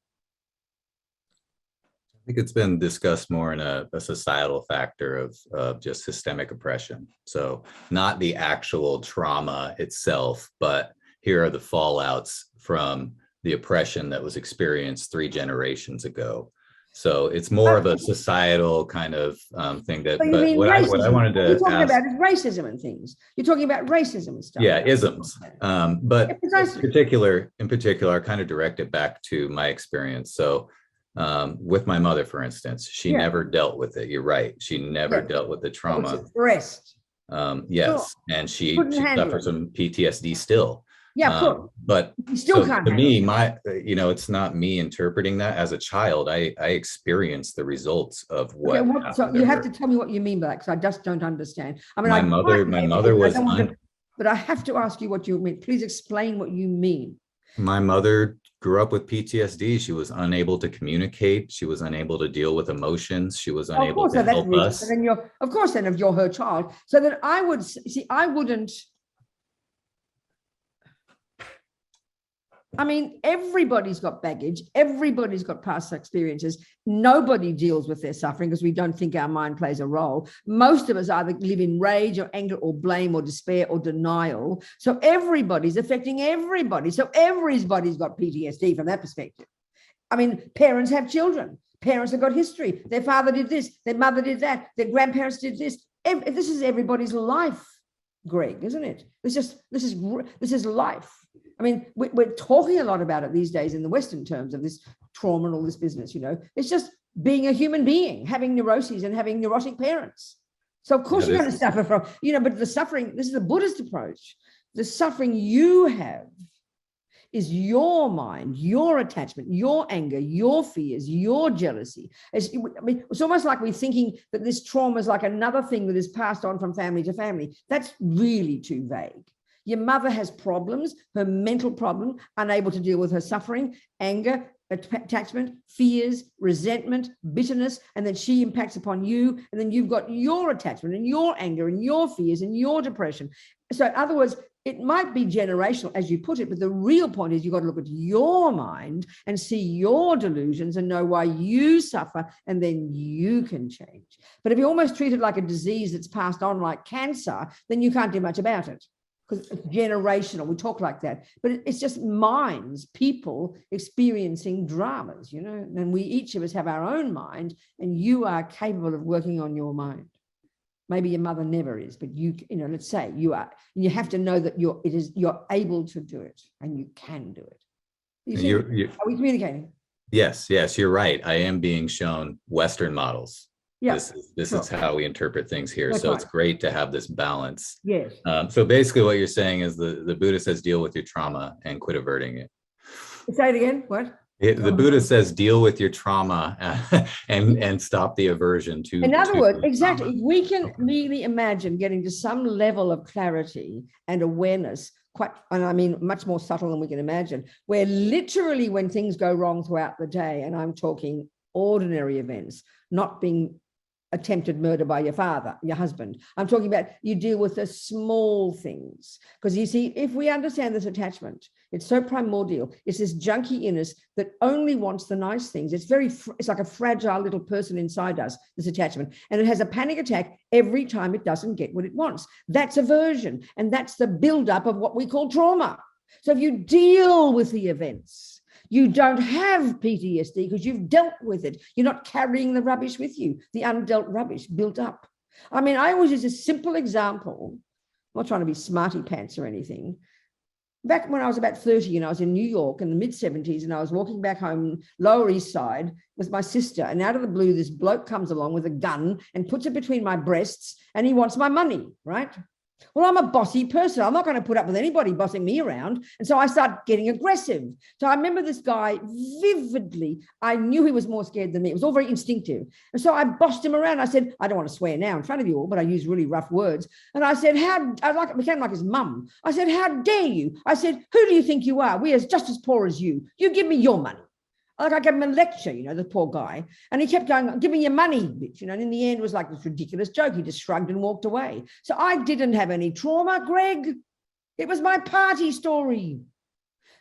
I think it's been discussed more in a societal factor of just systemic oppression. So not the actual trauma itself, but here are the fallouts from the oppression that was experienced 3 generations ago. So it's more of a societal kind of thing that, but what I wanted to ask. You're talking about is racism and things. You're talking about racism and stuff. Yeah, isms. But in particular, I kind of direct it back to my experience. So with my mother, for instance, she never dealt with it. You're right. She never dealt with the trauma. Yes. Sure. And she suffers from PTSD still. Yeah, of course. But still can't to me, it's not me interpreting that as a child. I experienced the results of what. Okay, so you have to tell me what you mean by that, because I just don't understand. I mean, my mother was. But I have to ask you what you mean. Please explain what you mean. My mother grew up with PTSD. She was unable to communicate. She was unable to deal with emotions. She was unable to help us. Then if you're her child, so then I would see, I wouldn't. I mean, everybody's got baggage. Everybody's got past experiences. Nobody deals with their suffering because we don't think our mind plays a role. Most of us either live in rage or anger or blame or despair or denial. So everybody's affecting everybody. So everybody's got PTSD from that perspective. I mean, parents have children. Parents have got history. Their father did this. Their mother did that. Their grandparents did this. This is everybody's life, Greg, isn't it? This is life. I mean, we're talking a lot about it these days in the Western terms of this trauma and all this business, It's just being a human being, having neuroses and having neurotic parents. So of course you're going to suffer from, but the suffering, this is the Buddhist approach. The suffering you have is your mind, your attachment, your anger, your fears, your jealousy. It's almost like we're thinking that this trauma is like another thing that is passed on from family to family. That's really too vague. Your mother has problems, her mental problem, unable to deal with her suffering, anger, attachment, fears, resentment, bitterness, and then she impacts upon you. And then you've got your attachment and your anger and your fears and your depression. So in other words, it might be generational, as you put it, but the real point is you've got to look at your mind and see your delusions and know why you suffer, and then you can change. But if you almost treat it like a disease that's passed on like cancer, then you can't do much about it. Because it's generational, we talk like that, but it's just minds, people experiencing dramas, and we each of us have our own mind, and you are capable of working on your mind. Maybe your mother never is, but let's say you are, and you have to know that you're able to do it, and you can do it. Are we communicating? Yes, you're right. I am being shown Western models. Yeah. This is how we interpret things here. So it's great to have this balance. Yes. So basically what you're saying is the Buddha says, deal with your trauma and quit averting it. Say it again. What? The Buddha says, deal with your trauma and stop the aversion to. In other words, exactly. If we can really imagine getting to some level of clarity and awareness, and I mean much more subtle than we can imagine, where literally when things go wrong throughout the day, and I'm talking ordinary events, not being attempted murder by your father, your husband. I'm talking about you deal with the small things. Because you see, if we understand this attachment, it's so primordial. It's this junky inness that only wants the nice things. It's like a fragile little person inside us, this attachment. And it has a panic attack every time it doesn't get what it wants. That's aversion. And that's the buildup of what we call trauma. So if you deal with the events, you don't have PTSD because you've dealt with it. You're not carrying the rubbish with you, the undealt rubbish built up. I mean, I always use a simple example. I'm not trying to be smarty pants or anything. Back when I was about 30 and I was in New York in the mid-70s, and I was walking back home, Lower East Side, with my sister, and out of the blue, this bloke comes along with a gun and puts it between my breasts, and he wants my money, right? Well, I'm a bossy person. I'm not going to put up with anybody bossing me around. And so I start getting aggressive. So I remember this guy vividly. I knew he was more scared than me. It was all very instinctive. And so I bossed him around. I said, I don't want to swear now in front of you all, but I use really rough words. And I said, I became like his mum. I said, how dare you? I said, who do you think you are? We are just as poor as you. You give me your money. Like I gave him a lecture, the poor guy. And he kept going, give me your money, bitch. And in the end, it was like this ridiculous joke. He just shrugged and walked away. So I didn't have any trauma, Greg. It was my party story.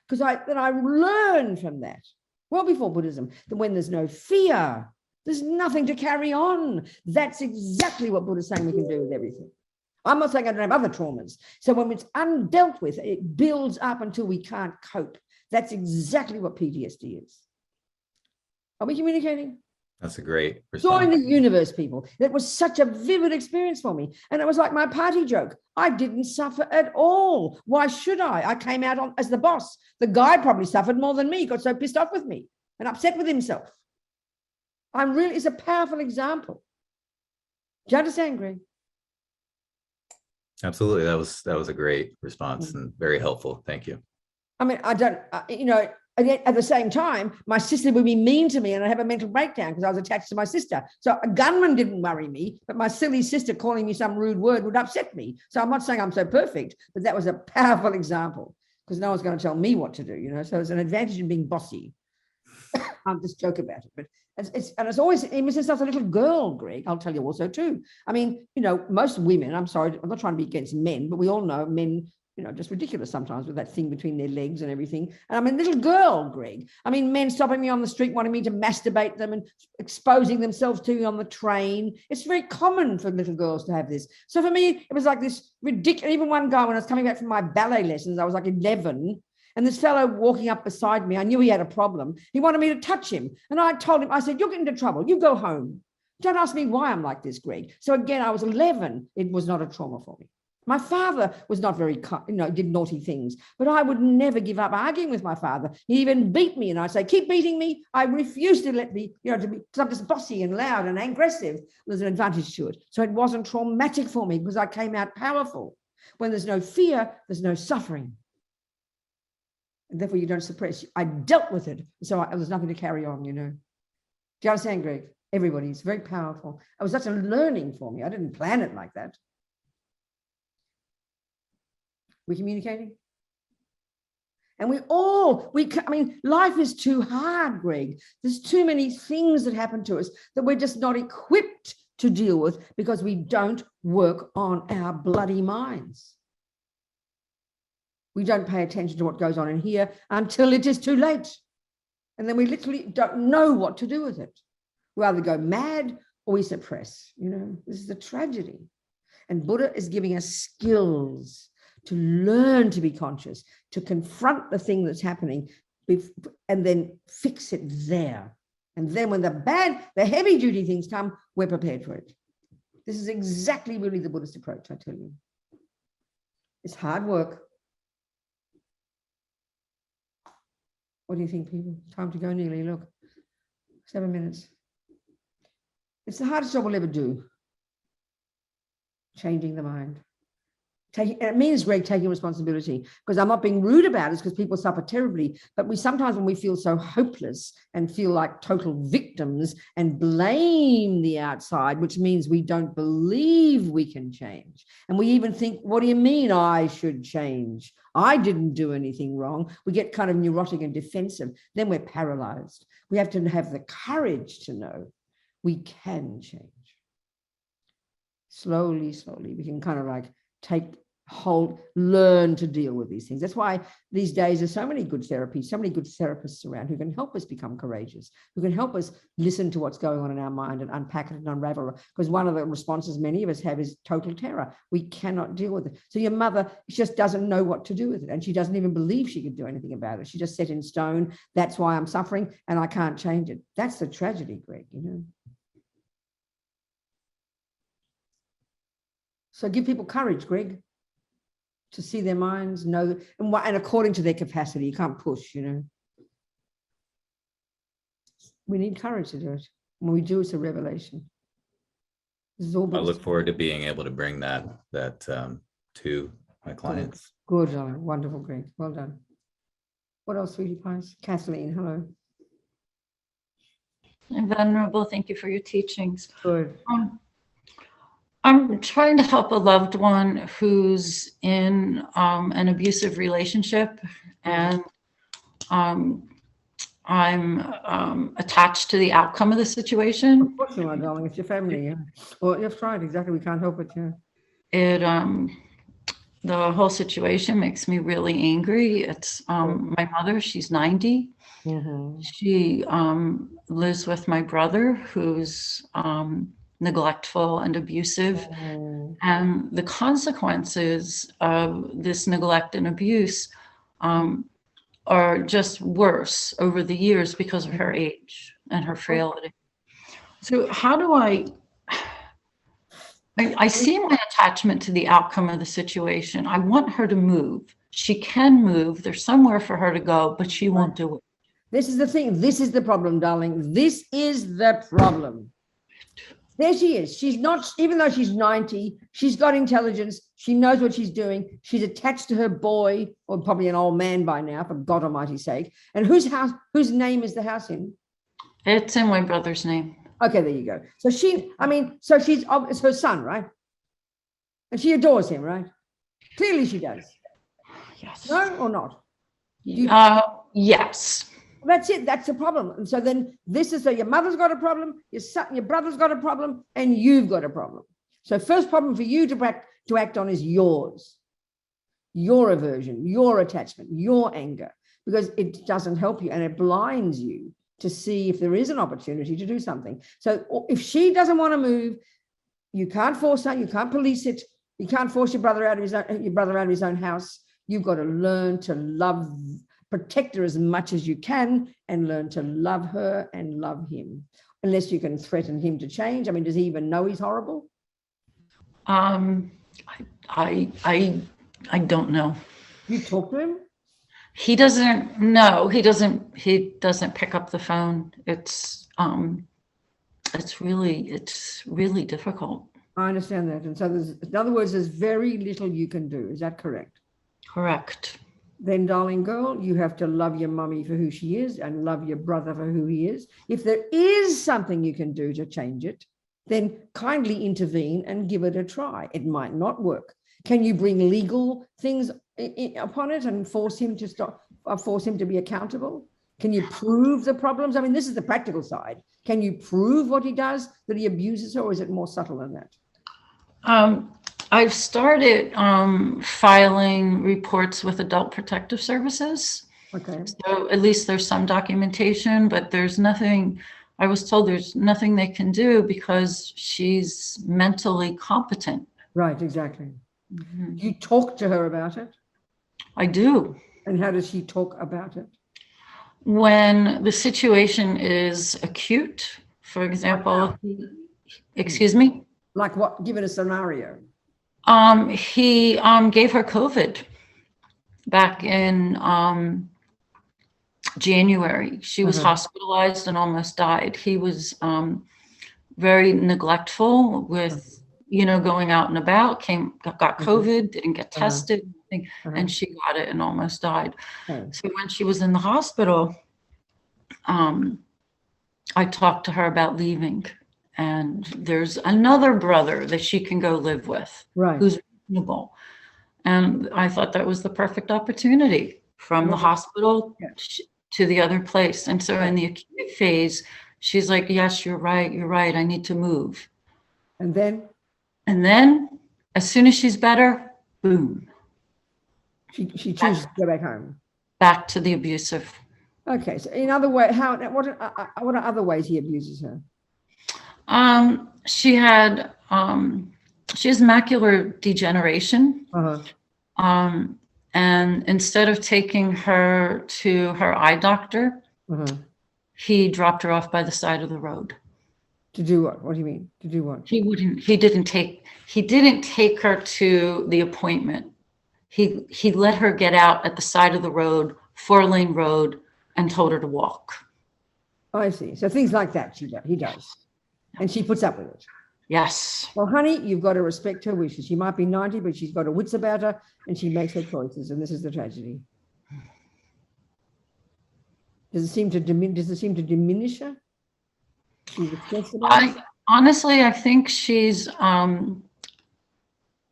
Because I learned from that, well before Buddhism, that when there's no fear, there's nothing to carry on. That's exactly what Buddha's saying we can do with everything. I'm not saying I don't have other traumas. So when it's undealt with, it builds up until we can't cope. That's exactly what PTSD is. Are we communicating? That's a great response. Join the universe, people. That was such a vivid experience for me. And it was like my party joke. I didn't suffer at all. Why should I? I came out as the boss. The guy probably suffered more than me, got so pissed off with me and upset with himself. It's a powerful example. Do you understand, Greg? Absolutely. That was a great response and very helpful. Thank you. I mean, at the same time, my sister would be mean to me and I'd have a mental breakdown because I was attached to my sister. So a gunman didn't worry me, but my silly sister calling me some rude word would upset me. So I'm not saying I'm so perfect, but that was a powerful example because no one's going to tell me what to do, So it's an advantage in being bossy. I'll just joke about it, but it's always, even since I was a little girl, Greg, I'll tell you also too. I mean, most women, I'm sorry, I'm not trying to be against men, but we all know men, just ridiculous sometimes with that thing between their legs and everything. And I'm a little girl, Greg. I mean, men stopping me on the street, wanting me to masturbate them and exposing themselves to me on the train. It's very common for little girls to have this. So for me, it was like this ridiculous, even one guy when I was coming back from my ballet lessons, I was like 11, and this fellow walking up beside me, I knew he had a problem. He wanted me to touch him. And I told him, I said, you'll get into trouble. You go home. Don't ask me why I'm like this, Greg. So again, I was 11. It was not a trauma for me. My father was not very, did naughty things, but I would never give up arguing with my father. He even beat me, and I'd say, keep beating me. I refuse to let me, because I'm just bossy and loud and aggressive. There's an advantage to it. So it wasn't traumatic for me because I came out powerful. When there's no fear, there's no suffering. And therefore you don't suppress. I dealt with it. So there's nothing to carry on, Do you understand, Greg? Everybody's very powerful. It was such a learning for me. I didn't plan it like that. We communicating? And life is too hard, Greg. There's too many things that happen to us that we're just not equipped to deal with because we don't work on our bloody minds. We don't pay attention to what goes on in here until it is too late. And then we literally don't know what to do with it. We either go mad or we suppress. This is a tragedy. And Buddha is giving us skills to learn to be conscious, to confront the thing that's happening, and then fix it there. And then when the heavy duty things come, we're prepared for it. This is exactly really the Buddhist approach, I tell you. It's hard work. What do you think, people? Time to go nearly, look. 7 minutes. It's the hardest job we'll ever do. Changing the mind. It means, Greg, taking responsibility, because I'm not being rude about it, because people suffer terribly, but sometimes when we feel so hopeless and feel like total victims and blame the outside, which means we don't believe we can change. And we even think, what do you mean I should change? I didn't do anything wrong. We get kind of neurotic and defensive. Then we're paralyzed. We have to have the courage to know we can change. Slowly, we can kind of like learn to deal with these things. That's why these days there's so many good therapies, so many good therapists around who can help us become courageous, who can help us listen to what's going on in our mind and unpack it and unravel it. Because one of the responses many of us have is total terror. We cannot deal with it. So your mother just doesn't know what to do with it, and she doesn't even believe she can do anything about it. She just set in stone, that's why I'm suffering and I can't change it. That's the tragedy, Greg, So give people courage, Greg, to see their minds, know, and according to their capacity. You can't push, you know. We need courage to do it. When we do, it's a revelation. This is all I look forward to being able to bring that to my clients. Good, darling. Wonderful, Greg. Well done. What else, sweetie pies? Kathleen, hello. I'm Venerable, thank you for your teachings. Good. I'm trying to help a loved one who's in an abusive relationship, and I'm attached to the outcome of the situation. Of course you are, darling. It's your family. Yeah. Well, that's right. Exactly. We can't help it. Yeah. The whole situation makes me really angry. It's my mother, she's 90. Mm-hmm. She lives with my brother, who's neglectful and abusive. Mm-hmm. And the consequences of this neglect and abuse are just worse over the years because of her age and her frailty. So how do I see my attachment to the outcome of the situation. I want her to move. She can move. There's somewhere for her to go, but she won't do it. This is the thing. This is the problem, darling. This is the problem. There she is. She's not, even though she's 90, she's got intelligence. She knows what she's doing. She's attached to her boy, or probably an old man by now, for God Almighty's sake. And whose name is the house in? It's in my brother's name. Okay, there you go. So it's her son, right? And she adores him, right? Clearly she does. Yes. No or not? Yes. That's it. That's the problem. And so then so your mother's got a problem, your son, your brother's got a problem, and you've got a problem. So first problem for you to act on is yours. Your aversion, your attachment, your anger, because it doesn't help you and it blinds you to see if there is an opportunity to do something. So if she doesn't want to move, you can't force her, you can't police it, you can't force your brother out of his own house. You've got to learn to protect her as much as you can, and learn to love her and love him. Unless you can threaten him to change. I mean, does he even know he's horrible? I don't know. You talk to him? He doesn't know. He doesn't pick up the phone. It's really difficult. I understand that. And so in other words, there's very little you can do. Is that correct? Correct. Then, darling girl, you have to love your mummy for who she is and love your brother for who he is. If there is something you can do to change it, then kindly intervene and give it a try. It might not work. Can you bring legal things upon it and force him to stop, or force him to be accountable? Can you prove the problems? I mean, this is the practical side. Can you prove what he does, that he abuses her, or is it more subtle than that? I've started filing reports with Adult Protective Services. Okay. So at least there's some documentation, but there's nothing, I was told there's nothing they can do because she's mentally competent. Right, exactly. Mm-hmm. You talk to her about it? I do. And how does she talk about it? When the situation is acute, for example, excuse me? Like what? Give it a scenario. He gave her COVID back in January. She was hospitalized and almost died. He was very neglectful with, going out and about, got COVID, didn't get tested, and she got it and almost died. So when she was in the hospital, I talked to her about leaving. And there's another brother that she can go live with, who's reasonable. And I thought that was the perfect opportunity from the hospital to the other place. And so in the acute phase, she's like, yes, you're right. I need to move. And then as soon as she's better, boom. She chooses to go back home. Back to the abusive. Okay. So in other way, what are other ways he abuses her? She has macular degeneration. And instead of taking her to her eye doctor, he dropped her off by the side of the road. To do what? What do you mean? To do what? He didn't take her to the appointment. He let her get out at the side of the road, 4-lane road, and told her to walk. I see. So things like that he does. And she puts up with it. Yes. Well, honey, you've got to respect her wishes. She might be 90, but she's got her wits about her and she makes her choices. And this is the tragedy. Does it seem to diminish her? She's obsessed about it? Honestly, I think she's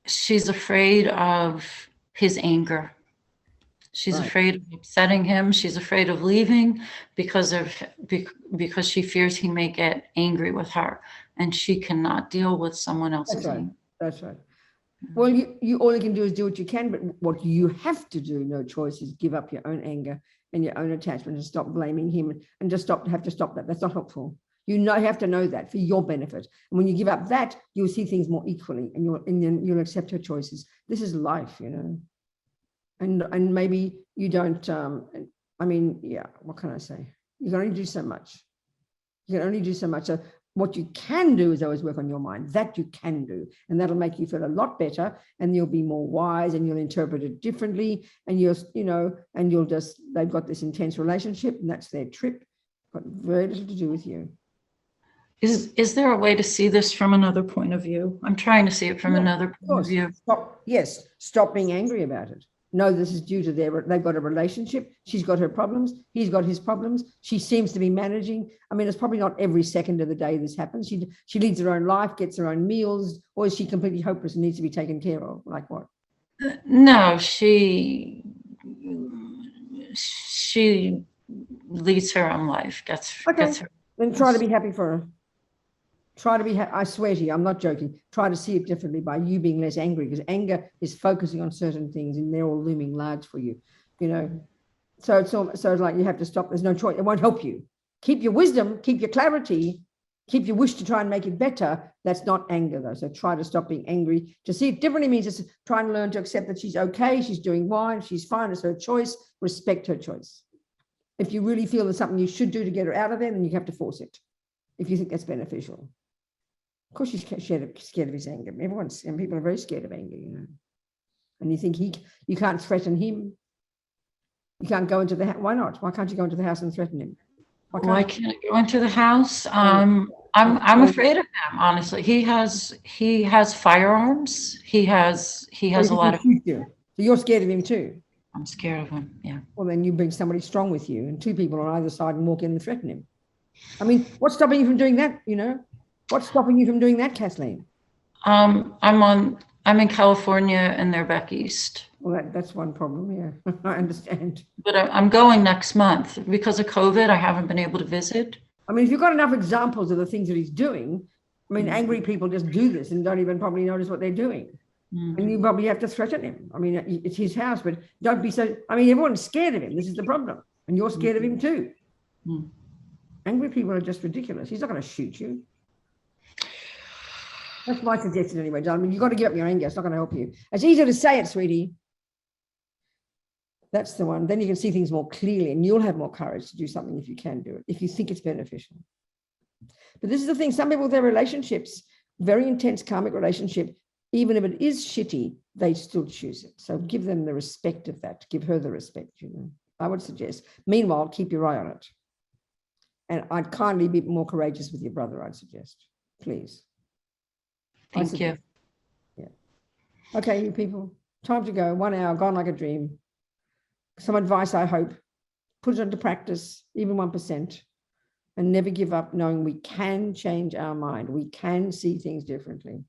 afraid of his anger. She's afraid of upsetting him. She's afraid of leaving because she fears he may get angry with her, and she cannot deal with someone else's anger. That's right. Well, you all you can do is do what you can, but what you have to do, no choice, is give up your own anger and your own attachment and stop blaming him and just have to stop that. That's not helpful. You have to know that for your benefit. And when you give up that, you'll see things more equally and you'll accept her choices. This is life, And maybe you don't, what can I say? You can only do so much. So what you can do is always work on your mind. That you can do. And that'll make you feel a lot better. And you'll be more wise and you'll interpret it differently. And they've got this intense relationship and that's their trip. Got very little to do with you. Is there a way to see this from another point of view? I'm trying to see it from another point of view. Stop being angry about it. No, this is due to they've got a relationship. She's got her problems. He's got his problems. She seems to be managing. I mean, it's probably not every second of the day this happens. She leads her own life, gets her own meals, or is she completely hopeless and needs to be taken care of? Like what? No, she leads her own life. Gets her. Then try to be happy for her. Try to be, I swear to you, I'm not joking. Try to see it differently by you being less angry, because anger is focusing on certain things and they're all looming large for you, So it's like you have to stop. There's no choice. It won't help you. Keep your wisdom, keep your clarity, keep your wish to try and make it better. That's not anger though. So try to stop being angry. To see it differently means just try and learn to accept that she's okay. She's doing fine. She's fine. It's her choice. Respect her choice. If you really feel there's something you should do to get her out of there, then you have to force it. If you think that's beneficial. Of course, she's scared of his anger. And people are very scared of anger, And you think you can't threaten him. You can't go into the house. Why not? Why can't you go into the house and threaten him? Why can't I go into the house? I'm afraid of him. Honestly, he has firearms. He has a lot of. Shoot you. So you're scared of him too. I'm scared of him. Yeah. Well, then you bring somebody strong with you, and two people on either side and walk in and threaten him. I mean, what's stopping you from doing that? What's stopping you from doing that, Kathleen? I'm in California and they're back east. Well, that's one problem. Yeah, I understand. But I'm going next month because of COVID. I haven't been able to visit. I mean, if you've got enough examples of the things that he's doing, I mean, angry people just do this and don't even probably notice what they're doing. Mm-hmm. And you probably have to threaten him. I mean, it's his house, but don't be so. I mean, everyone's scared of him. This is the problem, and you're scared of him too. Mm. Angry people are just ridiculous. He's not going to shoot you. That's my suggestion anyway, John. I mean, you've got to give up your anger. It's not going to help you. It's easier to say it, sweetie. That's the one. Then you can see things more clearly and you'll have more courage to do something if you can do it, if you think it's beneficial. But this is the thing. Some people with their relationships, very intense karmic relationship, even if it is shitty, they still choose it. So give them the respect of that. Give her the respect, I would suggest. Meanwhile, keep your eye on it. And I'd kindly be more courageous with your brother, I'd suggest. Please. Thank you. Yeah. Okay, you people, time to go. 1 hour, gone like a dream. Some advice, I hope. Put it into practice, even 1%, and never give up, knowing we can change our mind. We can see things differently.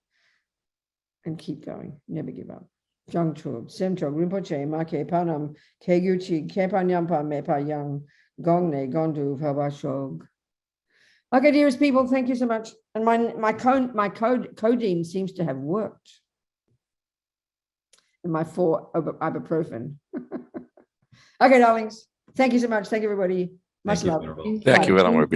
And keep going. Never give up. Jangchub, Semchog, Rinpoche, Make Panam, Keguchi, Kepanyampa, Mepa Yang, Gongne, Gondu, Fabashog. Okay, dearest people, thank you so much. And my codeine seems to have worked. And my 4 ibuprofen. Okay, darlings. Thank you so much. Thank you, everybody. Much love. Thank you, Ellen.